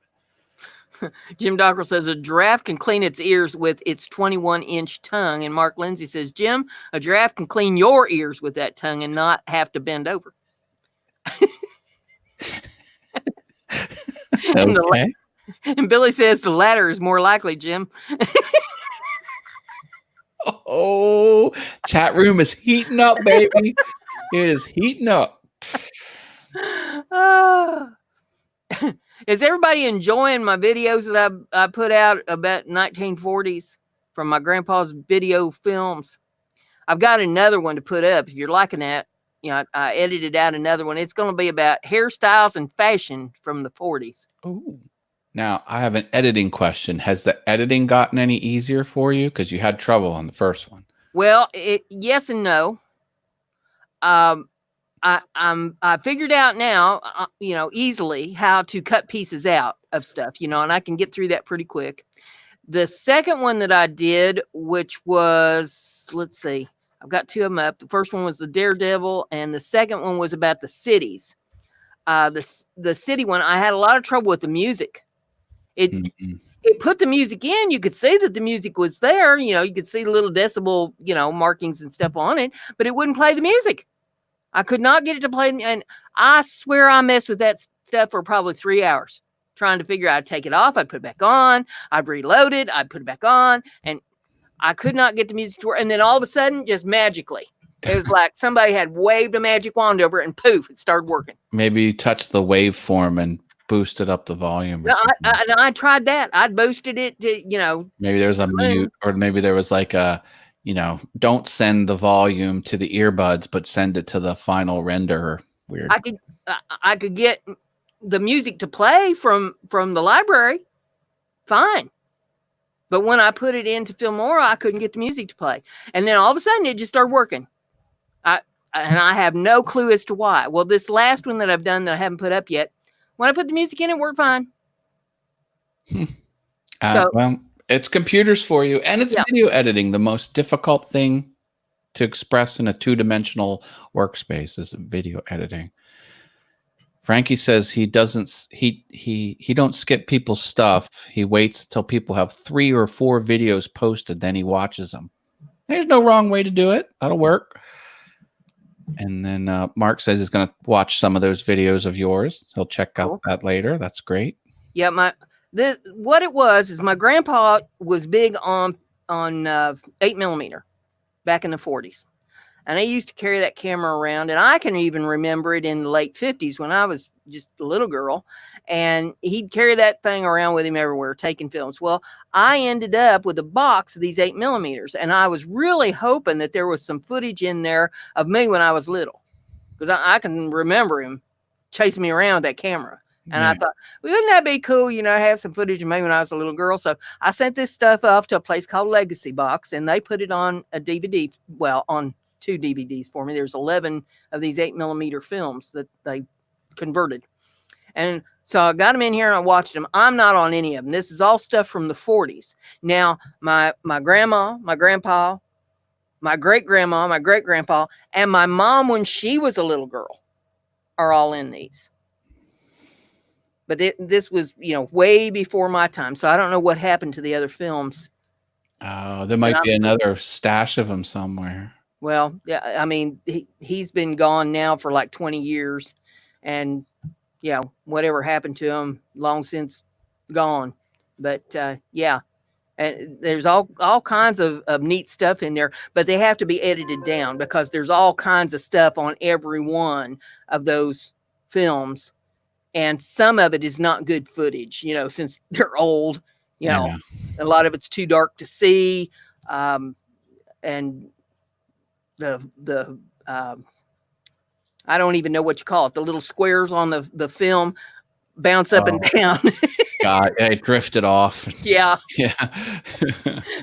Jim Dockrell says a giraffe can clean its ears with its 21-inch tongue. And Mark Lindsay says, Jim, a giraffe can clean your ears with that tongue and not have to bend over. Okay. And Billy says the latter is more likely, Jim. Oh, chat room is heating up, baby. It is heating up. Is everybody enjoying my videos that I put out about 1940s from my grandpa's video films? I've got another one to put up. If you're liking that, I edited out another one. It's going to be about hairstyles and fashion from the 40s. Ooh. Now, I have an editing question. Has the editing gotten any easier for you? Because you had trouble on the first one. Well, yes and no. I figured out now, easily how to cut pieces out of stuff, and I can get through that pretty quick. The second one that I did, which was, let's see, I've got two of them up. The first one was the Daredevil, and the second one was about the cities. The city one, I had a lot of trouble with the music. It put the music in. You could see that the music was there. You could see the little decibel, markings and stuff on it, but it wouldn't play the music. I could not get it to play. And I swear I messed with that stuff for probably 3 hours trying to figure out. I'd take it off. I'd put it back on. I'd reload it. I'd put it back on. And I could not get the music to work. And then all of a sudden, just magically, it was like somebody had waved a magic wand over it and poof, it started working. Maybe you touched the waveform and boosted up the volume. I tried that. I'd boosted it to, maybe there's a mute, or maybe there was like a, don't send the volume to the earbuds, but send it to the final render. Weird. I could get the music to play from the library. Fine. But when I put it into Filmora, I couldn't get the music to play. And then all of a sudden it just started working. And I have no clue as to why. Well, this last one that I've done that I haven't put up yet, when I put the music in, it worked fine. Well, it's computers for you, and it's video editing. The most difficult thing to express in a two-dimensional workspace is video editing. Frankie says he don't skip people's stuff. He waits till people have 3 or 4 videos posted, then he watches them. There's no wrong way to do it. That'll work. And then Mark says he's going to watch some of those videos of yours. He'll check out that later. That's great. Yeah, what it was is my grandpa was big on 8mm back in the 40s. And I used to carry that camera around, and I can even remember it in the late 50s when I was just a little girl, and he'd carry that thing around with him everywhere, taking films. Well, I ended up with a box of these 8mm, and I was really hoping that there was some footage in there of me when I was little, because I can remember him chasing me around with that camera. And I thought, well, wouldn't that be cool, have some footage of me when I was a little girl? So I sent this stuff off to a place called Legacy Box, and they put it on a DVD, on 2 DVDs for me. There's 11 of these 8mm films that they converted. And so I got them in here and I watched them. I'm not on any of them. This is all stuff from the 40s. Now, my grandma, my grandpa, my great-grandma, my great-grandpa, and my mom when she was a little girl are all in these. But this was, way before my time. So I don't know what happened to the other films. There might be another stash of them somewhere. Well, yeah, I mean, he's been gone now for like 20 years. And, whatever happened to him, long since gone. But, and there's all kinds of neat stuff in there. But they have to be edited down because there's all kinds of stuff on every one of those films. And some of it is not good footage, since they're old, a lot of it's too dark to see. And the I don't even know what you call it. The little squares on the film bounce up and down. God, it drifted off. Yeah. Yeah.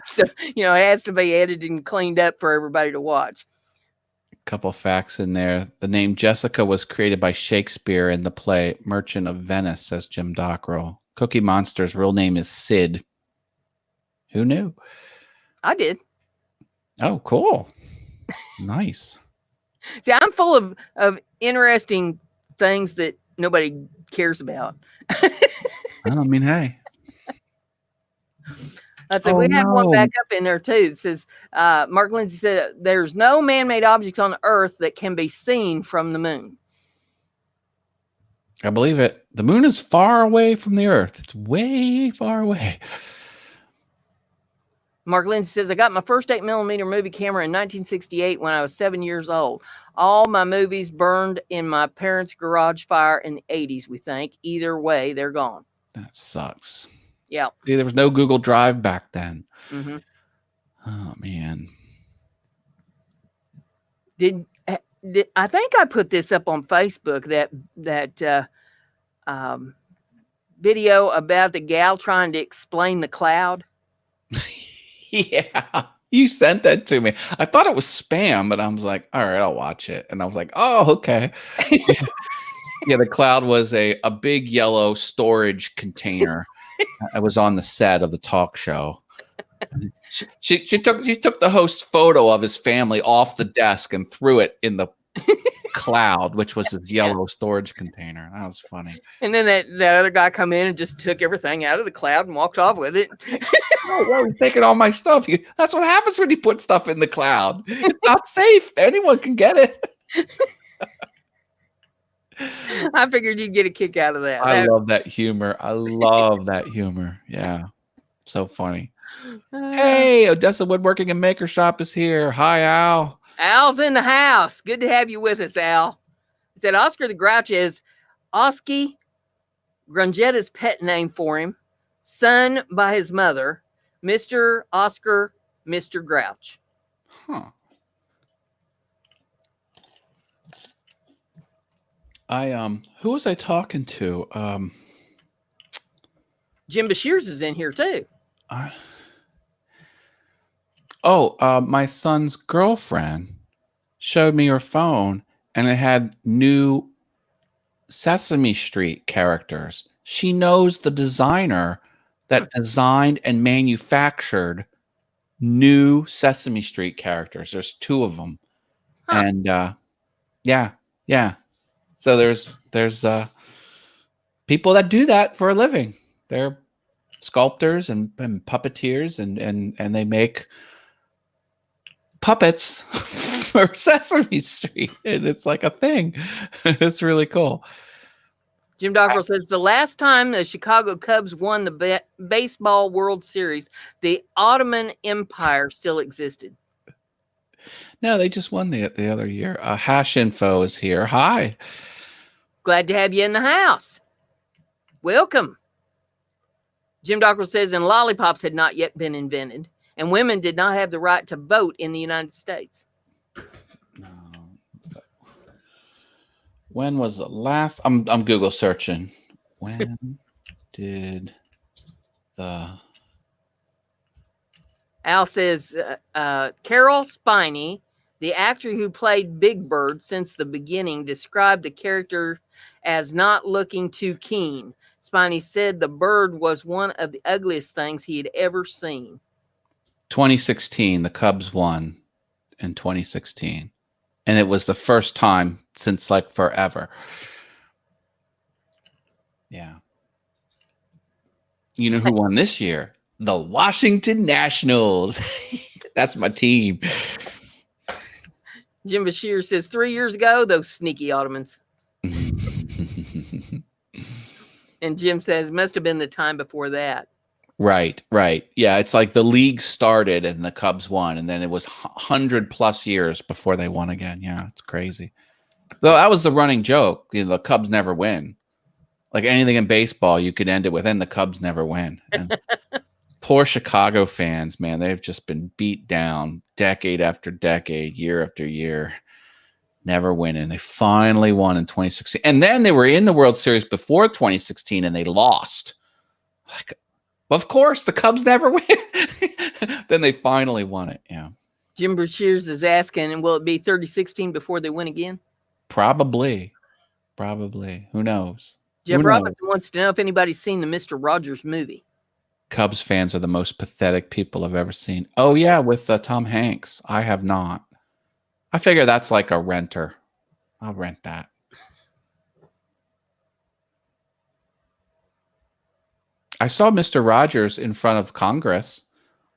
So, it has to be edited and cleaned up for everybody to watch. Couple facts in there. The name Jessica was created by Shakespeare in the play Merchant of Venice, says Jim Dockrell. Cookie Monster's real name is Sid. Who knew? I did. Oh, cool. Nice. See, I'm full of interesting things that nobody cares about. I mean, hey. I'd say we have one back up in there too. It says, Mark Lindsay said, there's no man-made objects on Earth that can be seen from the moon. I believe it. The moon is far away from the Earth. It's way far away. Mark Lindsay says, I got my first 8mm movie camera in 1968 when I was 7 years old. All my movies burned in my parents' garage fire in the 80s, we think. Either way, they're gone. That sucks. Yeah. See, there was no Google Drive back then. Mm-hmm. Oh, man. Did I think I put this up on Facebook, that video about the gal trying to explain the cloud? Yeah, you sent that to me. I thought it was spam, but I was like, all right, I'll watch it. And I was like, oh, okay. Yeah, the cloud was a big yellow storage container. I was on the set of the talk show. She took the host's photo of his family off the desk and threw it in the cloud, which was his yellow storage container. That was funny. And then that other guy come in and just took everything out of the cloud and walked off with it. Oh, he's taking all my stuff. That's what happens when you put stuff in the cloud. It's not safe. Anyone can get it. I figured you'd get a kick out of that. I love that humor. I love that humor. Yeah. So funny. Hey, Odessa Woodworking and Maker Shop is here. Hi, Al. Al's in the house. Good to have you with us, Al. He said Oscar the Grouch is Oski Grangetta's pet name for him, son by his mother, Mr. Oscar, Mr. Grouch. Huh. Who was I talking to? Jim Bashir's is in here too. My son's girlfriend showed me her phone, and it had new Sesame Street characters. She knows the designer that designed and manufactured new Sesame Street characters. There's 2 of them. Huh. And yeah. So there's people that do that for a living. They're sculptors and puppeteers, and they make puppets for Sesame Street. And it's like a thing. It's really cool. Jim Dockrell says the last time the Chicago Cubs won the baseball World Series, the Ottoman Empire still existed. No, they just won the other year. Hash Info is here. Hi. Glad to have you in the house. Welcome. Jim Dockrell says, and lollipops had not yet been invented, and women did not have the right to vote in the United States. No. When was the last? I'm Google searching. When did the... Al says, Carol Spiney, the actor who played Big Bird since the beginning, described the character as not looking too keen. Spiney said the bird was one of the ugliest things he had ever seen. 2016, the Cubs won in 2016. And it was the first time since like forever. Yeah. You know who won this year? The Washington Nationals. That's my team. Jim Bashir says 3 years ago, those sneaky Ottomans. And Jim says must have been the time before that. Right. Yeah, it's like the league started and the Cubs won, and then it was 100+ years before they won again. Yeah, it's crazy. Though that was the running joke. You know, the Cubs never win. Like anything in baseball, you could end it with, and the Cubs never win. And poor Chicago fans, man, they've just been beat down decade after decade, year after year, never winning. They finally won in 2016. And then they were in the World Series before 2016 and they lost. Like, of course, the Cubs never win. Then they finally won it. Yeah. Jim Brashears is asking, will it be 30-16 before they win again? Probably. Who knows? Jeff Robinson wants to know if anybody's seen the Mr. Rogers movie. Cubs fans are the most pathetic people I've ever seen. Oh, yeah, with Tom Hanks. I have not. I figure that's like a renter. I'll rent that. I saw Mr. Rogers in front of Congress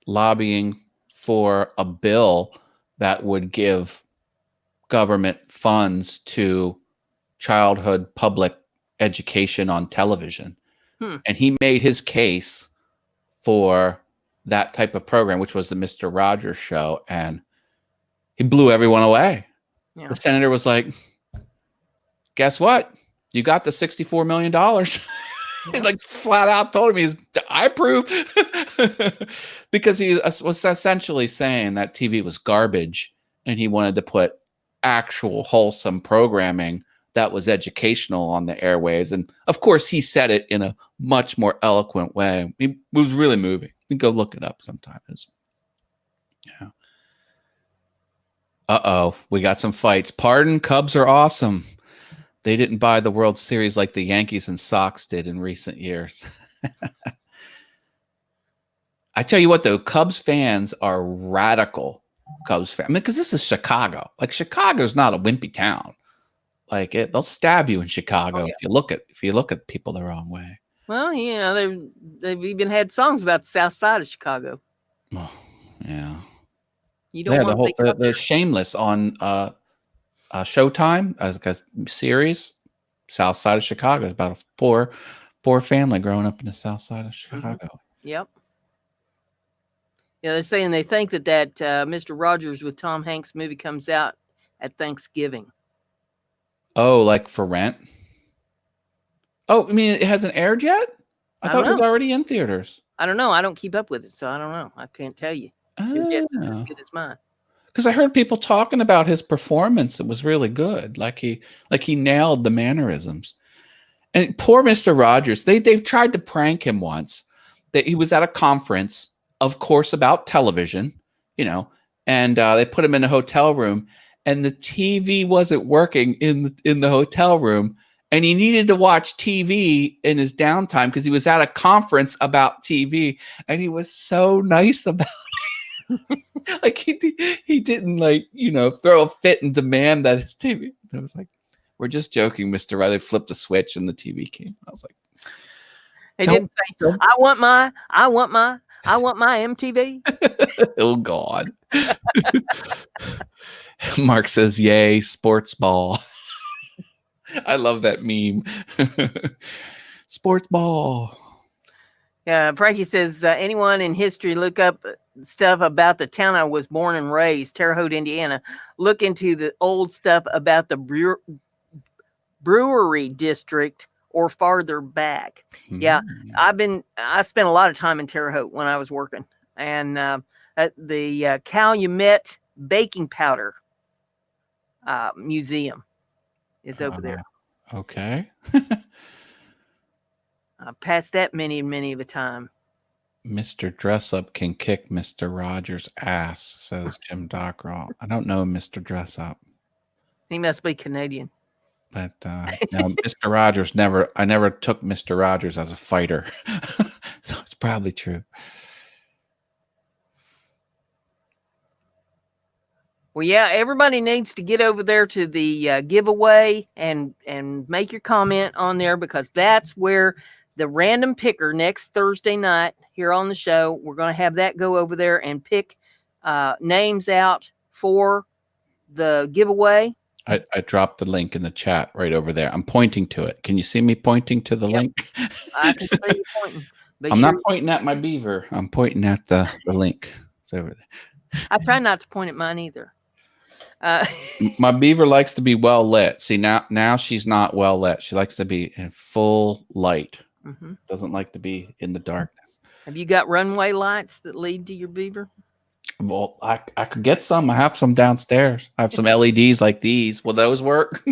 lobbying for a bill that would give government funds to childhood public education on television. Hmm. And he made his case for that type of program, which was the Mr. Rogers show, and he blew everyone away. Yeah. The senator was like, guess what? You got the $64 million. He like flat out told him, I approve. Because he was essentially saying that TV was garbage and he wanted to put actual wholesome programming that was educational on the airwaves. And of course, he said it in a much more eloquent way. It was really moving. You can go look it up sometimes. Yeah. Uh-oh, we got some fights. Pardon, Cubs are awesome. They didn't buy the World Series like the Yankees and Sox did in recent years. I tell you what, though, Cubs fans are radical Cubs fans. I mean, because this is Chicago. Like, Chicago's not a wimpy town. Like, they'll stab you in Chicago if you look at people the wrong way. Well, you know, they've even had songs about the South Side of Chicago. Oh, yeah. You don't want to the Shameless on Showtime as a series. South Side of Chicago is about a poor family growing up in the South Side of Chicago. Mm-hmm. Yep. Yeah, they're saying they think that Mr. Rogers with Tom Hanks movie comes out at Thanksgiving. Oh, like for Rent? Oh, I mean, it hasn't aired yet? I thought it was already in theaters. I don't know. I don't keep up with it, so I don't know. I can't tell you. Your guess is as good as mine. Because I heard people talking about his performance. It was really good. Like he nailed the mannerisms. And poor Mr. Rogers, they tried to prank him once. That he was at a conference, of course, about television, you know, and they put him in a hotel room, and the TV wasn't working in the hotel room, and he needed to watch TV in his downtime because he was at a conference about TV, and he was so nice about it. Like he didn't, like, you know, throw a fit and demand that his TV. I was like, we're just joking, Mr. Riley. Flipped a switch and the TV came. I was like, he didn't say, I want my MTV. Oh God. Mark says, yay, sports ball. I love that meme. Sports ball. Yeah, Frankie says, anyone in history look up stuff about the town I was born and raised, Terre Haute, Indiana. Look into the old stuff about the brewery district or farther back. Mm-hmm. Yeah, I spent a lot of time in Terre Haute when I was working. And at the Calumet Baking Powder Museum is over there. Okay. I passed that many of the time. Mr. Dress Up can kick Mr. Rogers' ass, says Jim Dockrell. I don't know Mr. Dress Up. He must be Canadian. But no, Mr. Rogers I never took Mr. Rogers as a fighter. So it's probably true. Well, yeah, everybody needs to get over there to the giveaway and make your comment on there, because that's where the random picker next Thursday night here on the show, we're going to have that go over there and pick names out for the giveaway. I dropped the link in the chat right over there. I'm pointing to it. Can you see me pointing to the link? I can see you pointing. I'm not pointing at my beaver. I'm pointing at the link. It's over there. I try not to point at mine either. My beaver likes to be well lit. See, now she's not well lit. She likes to be in full light. Mm-hmm. Doesn't like to be in the darkness. Have you got runway lights that lead to your beaver? Well, I could get some. I have some downstairs. I have some LEDs like these. Will those work?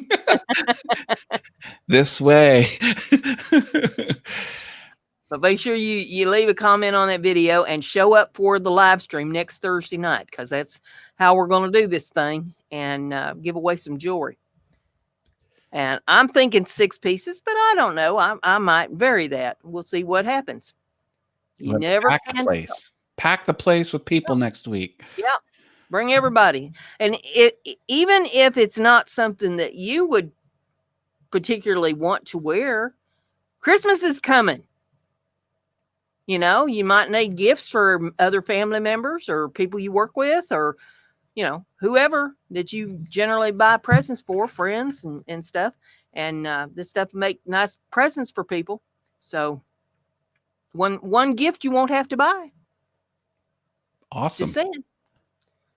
This way. But make sure you leave a comment on that video and show up for the live stream next Thursday night, because that's how we're going to do this thing and give away some jewelry. And I'm thinking 6 pieces, but I don't know. I might vary that. We'll see what happens. You never pack the place. Pack the place with people next week. Yeah, bring everybody. And even if it's not something that you would particularly want to wear, Christmas is coming. You know, you might need gifts for other family members or people you work with, or, you know, whoever that you generally buy presents for, friends and stuff. and this stuff will make nice presents for people. So one gift you won't have to buy. Awesome. Just saying.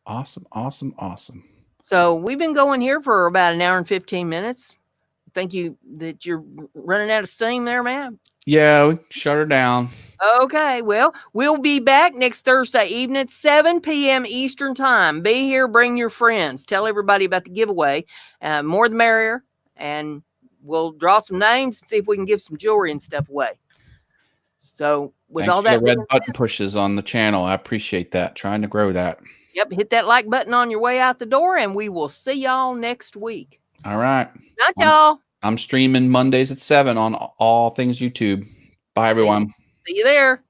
Awesome. So we've been going here for about an hour and 15 minutes. Thank you that you're running out of steam there, man. Yeah, we shut her down. Okay, well, we'll be back next Thursday evening at 7 p.m. Eastern Time. Be here, bring your friends. Tell everybody about the giveaway. More the merrier. And we'll draw some names and see if we can give some jewelry and stuff away. So with Thanks all for that the red button pushes on the channel. I appreciate that. Trying to grow that. Yep, hit that like button on your way out the door, and we will see y'all next week. All right. Night, y'all. I'm streaming Mondays at 7 on all things YouTube. Bye, everyone. See you there.